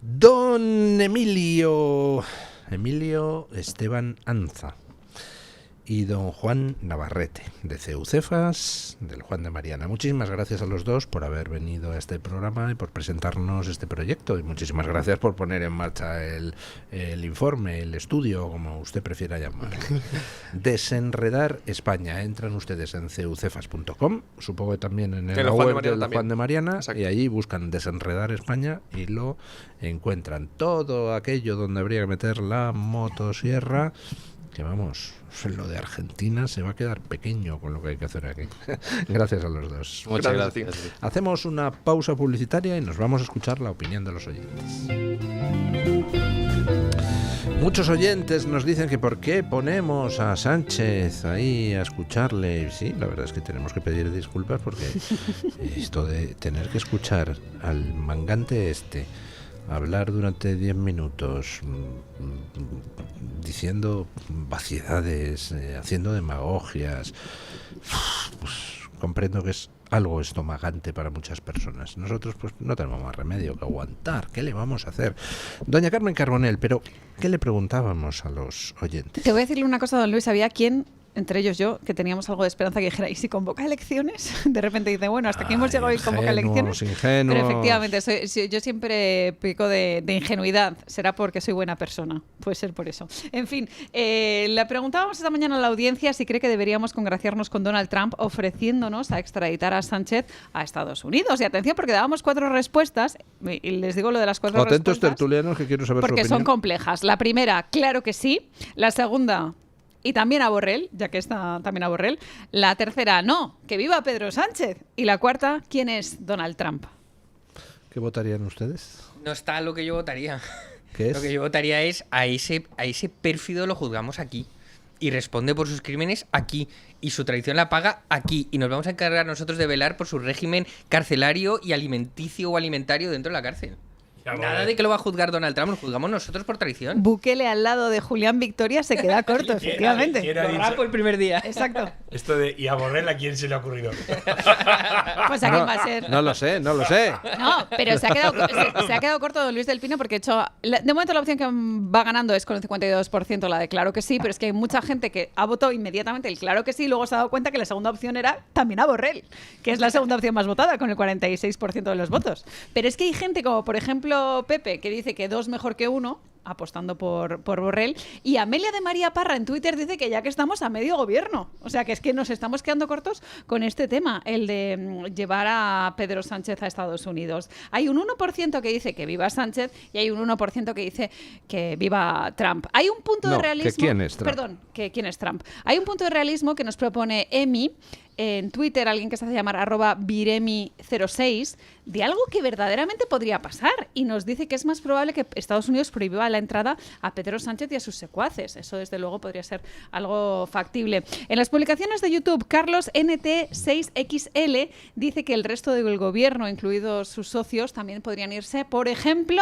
Don Emilio Esteban Anza y don Juan Navarrete, de CEUCEFAS, del Juan de Mariana. Muchísimas gracias a los dos por haber venido a este programa y por presentarnos este proyecto, y muchísimas gracias por poner en marcha el informe, el estudio, como usted prefiera llamarlo. Desenredar España. Entran ustedes en ceucefas.com, supongo que también en la web del Juan de Mariana, y allí buscan Desenredar España y lo encuentran. Todo aquello donde habría que meter la motosierra, que vamos, lo de Argentina se va a quedar pequeño con lo que hay que hacer aquí. Gracias a los dos. Muchas gracias. Hacemos una pausa publicitaria y nos vamos a escuchar la opinión de los oyentes. Muchos oyentes nos dicen que por qué ponemos a Sánchez ahí a escucharle. Sí, la verdad es que tenemos que pedir disculpas, porque esto de tener que escuchar al mangante hablar durante 10 minutos diciendo vaciedades, haciendo demagogias, pues comprendo que es algo estomagante para muchas personas. Nosotros pues no tenemos más remedio que aguantar. ¿Qué le vamos a hacer? Doña Carmen Carbonell, pero ¿qué le preguntábamos a los oyentes? Te voy a decirle una cosa, don Luis. Había quien, entre ellos yo, que teníamos algo de esperanza, que dijera, ¿y si convoca elecciones? De repente dice, bueno, hasta aquí hemos llegado y convoca elecciones. Ingenuos. Pero efectivamente, yo siempre pico de ingenuidad. Será porque soy buena persona. Puede ser por eso. En fin, le preguntábamos esta mañana a la audiencia si cree que deberíamos congraciarnos con Donald Trump ofreciéndonos a extraditar a Sánchez a Estados Unidos. Y atención, porque dábamos 4 respuestas, y les digo lo de las 4 respuestas. Atentos tertulianos, que quiero saber su opinión. Porque son complejas. La primera, claro que sí. La segunda, y también a Borrell, ya que está también a Borrell. La tercera, no, que viva Pedro Sánchez. Y la cuarta, ¿quién es Donald Trump? ¿Qué votarían ustedes? No está lo que yo votaría. ¿Qué es? Lo que yo votaría es a ese pérfido lo juzgamos aquí. y responde por sus crímenes aquí, y su traición la paga aquí, y nos vamos a encargar nosotros de velar por su régimen carcelario y alimenticio o alimentario dentro de la cárcel. Nada de que lo va a juzgar Donald Trump, lo juzgamos nosotros por traición. Bukele al lado de Julián Victoria se queda corto, efectivamente. ¿Quién ha Lo dicho rapo el primer día. Exacto. esto de ¿y a Borrell a quién se le ha ocurrido? Pues a quién va a ser. No lo sé, no lo sé. No, pero se ha quedado corto don Luis del Pino porque de momento la opción que va ganando es con el 52% la de claro que sí, pero es que hay mucha gente que ha votado inmediatamente el claro que sí y luego se ha dado cuenta que la segunda opción era también a Borrell, que es la segunda opción más votada con el 46% de los votos. Pero es que hay gente como, por ejemplo, Pepe, que dice que 2 mejor que 1, apostando por Borrell, y Amelia de María Parra en Twitter dice que ya que estamos a medio gobierno, o sea que es que nos estamos quedando cortos con este tema, el de llevar a Pedro Sánchez a Estados Unidos. Hay un 1% que dice que viva Sánchez y hay un 1% que dice que viva Trump. Hay un punto de realismo... ¿quién es Trump? Perdón, que quién es Trump. Hay un punto de realismo que nos propone Emi en Twitter, alguien que se hace llamar @viremi06, de algo que verdaderamente podría pasar, y nos dice que es más probable que Estados Unidos prohíba la entrada a Pedro Sánchez y a sus secuaces. Eso desde luego podría ser algo factible. En las publicaciones de YouTube, Carlos NT6XL dice que el resto del gobierno, incluidos sus socios, también podrían irse, por ejemplo,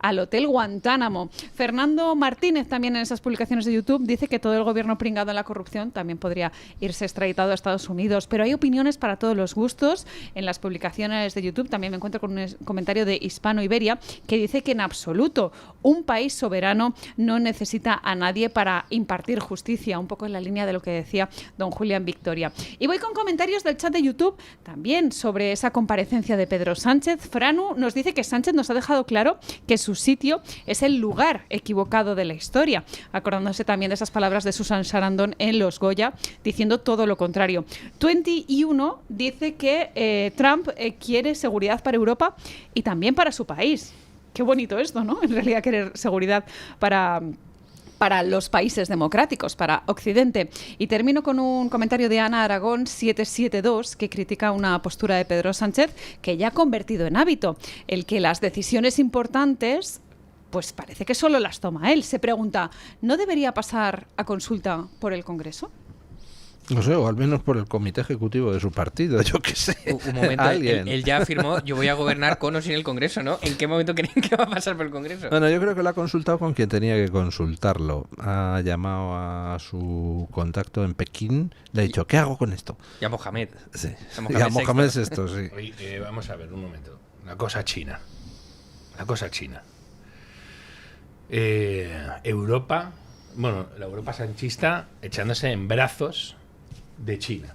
al Hotel Guantánamo. Fernando Martínez también en esas publicaciones de YouTube dice que todo el gobierno pringado en la corrupción también podría irse extraditado a Estados Unidos. Pero hay opiniones para todos los gustos. En las publicaciones de YouTube también me encuentro con un comentario de Hispano Iberia que dice que en absoluto un país soberano no necesita a nadie para impartir justicia, un poco en la línea de lo que decía don Julián Victoria. Y voy con comentarios del chat de YouTube también sobre esa comparecencia de Pedro Sánchez. Franu nos dice que Sánchez nos ha dejado claro que su sitio es el lugar equivocado de la historia, acordándose también de esas palabras de Susan Sarandon en Los Goya, diciendo todo lo contrario. 21 dice que Trump quiere seguridad para Europa y también para su país. Qué bonito esto, ¿no? En realidad querer seguridad para los países democráticos, para Occidente. Y termino con un comentario de Ana Aragón 772 que critica una postura de Pedro Sánchez que ya ha convertido en hábito, el que las decisiones importantes pues parece que solo las toma él. Se pregunta, ¿no debería pasar a consulta por el Congreso? No sé, o al menos por el comité ejecutivo de su partido, yo qué sé. Un momento, él ya afirmó, yo voy a gobernar con o sin el Congreso, ¿no? ¿En qué momento creen que va a pasar por el Congreso? Bueno, yo creo que lo ha consultado con quien tenía que consultarlo. Ha llamado a su contacto en Pekín, le ha dicho, ¿qué hago con esto? Y a Mohamed. Sí. A Y a Mohamed VI, sí. Oye, vamos a ver, un momento. La cosa china. Europa, bueno, la Europa sanchista echándose en brazos de China.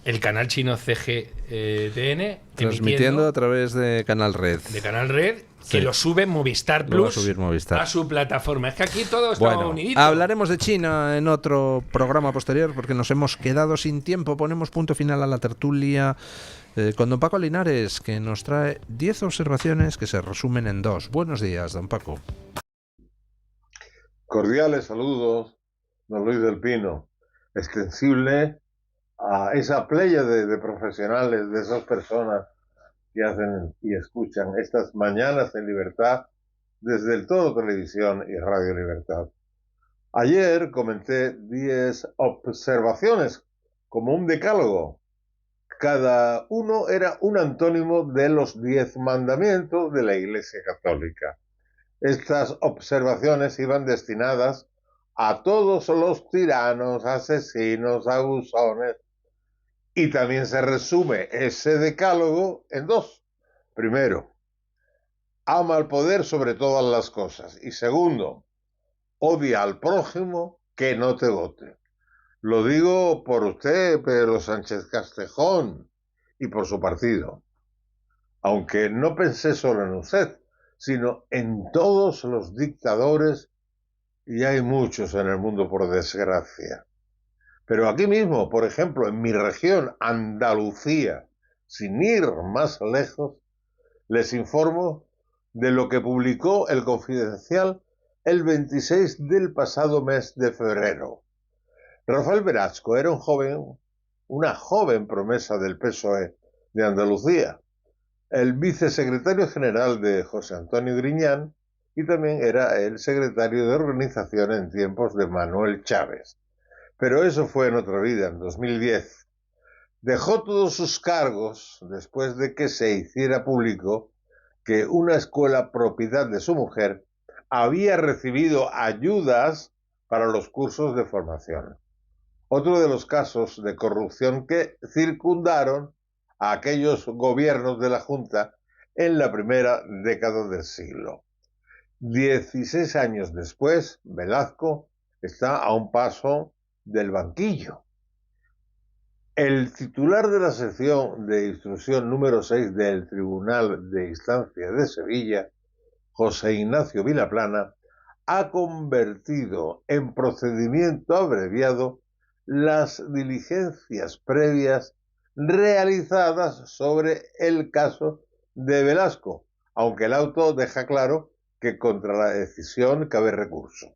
El canal chino CGTN transmitiendo a través de Canal Red. Que Sí. lo sube Movistar Lo va a Plus subir Movistar. a su plataforma. Es que aquí todo está Bueno, unidito. hablaremos de China en otro programa posterior porque nos hemos quedado sin tiempo. Ponemos punto final a la tertulia con don Paco Linares, que nos trae 10 observaciones que se resumen en 2. Buenos días, don Paco. Cordiales saludos, don Luis del Pino, extensible a esa pléyade de profesionales, de esas personas que hacen y escuchan estas mañanas en libertad desde el Todo Televisión y Radio Libertad. Ayer comenté 10 observaciones como un decálogo. Cada uno era un antónimo de los 10 mandamientos de la Iglesia Católica. Estas observaciones iban destinadas a todos los tiranos, asesinos, abusones, y también se resume ese decálogo en 2. Primero, ama al poder sobre todas las cosas. Y segundo, odia al prójimo que no te vote. Lo digo por usted, Pedro Sánchez Castejón, y por su partido. Aunque no pensé solo en usted, sino en todos los dictadores, y hay muchos en el mundo por desgracia. Pero aquí mismo, por ejemplo, en mi región, Andalucía, sin ir más lejos, les informo de lo que publicó El Confidencial el 26 del pasado mes de febrero. Rafael Velasco era una joven promesa del PSOE de Andalucía, el vicesecretario general de José Antonio Griñán y también era el secretario de organización en tiempos de Manuel Chávez. Pero eso fue en otra vida, en 2010. Dejó todos sus cargos después de que se hiciera público que una escuela propiedad de su mujer había recibido ayudas para los cursos de formación. Otro de los casos de corrupción que circundaron a aquellos gobiernos de la Junta en la primera década del siglo. 16 años después, Velasco está a un paso del banquillo. El titular de la sección de instrucción número 6 del Tribunal de Instancia de Sevilla, José Ignacio Vilaplana, ha convertido en procedimiento abreviado las diligencias previas realizadas sobre el caso de Velasco, aunque el auto deja claro que contra la decisión cabe recurso.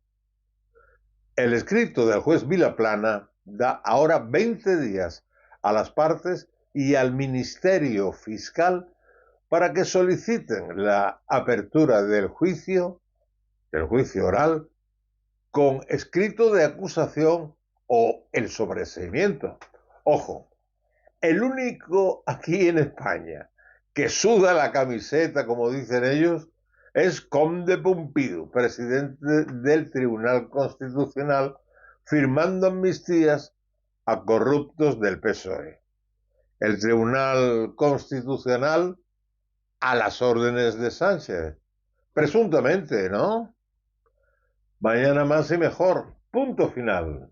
El escrito del juez Vilaplana da ahora 20 días a las partes y al Ministerio Fiscal para que soliciten la apertura del juicio oral, con escrito de acusación o el sobreseimiento. Ojo, el único aquí en España que suda la camiseta, como dicen ellos, es Conde Pompidou, presidente del Tribunal Constitucional, firmando amnistías a corruptos del PSOE. El Tribunal Constitucional a las órdenes de Sánchez, presuntamente, ¿no? Mañana más y mejor. Punto final.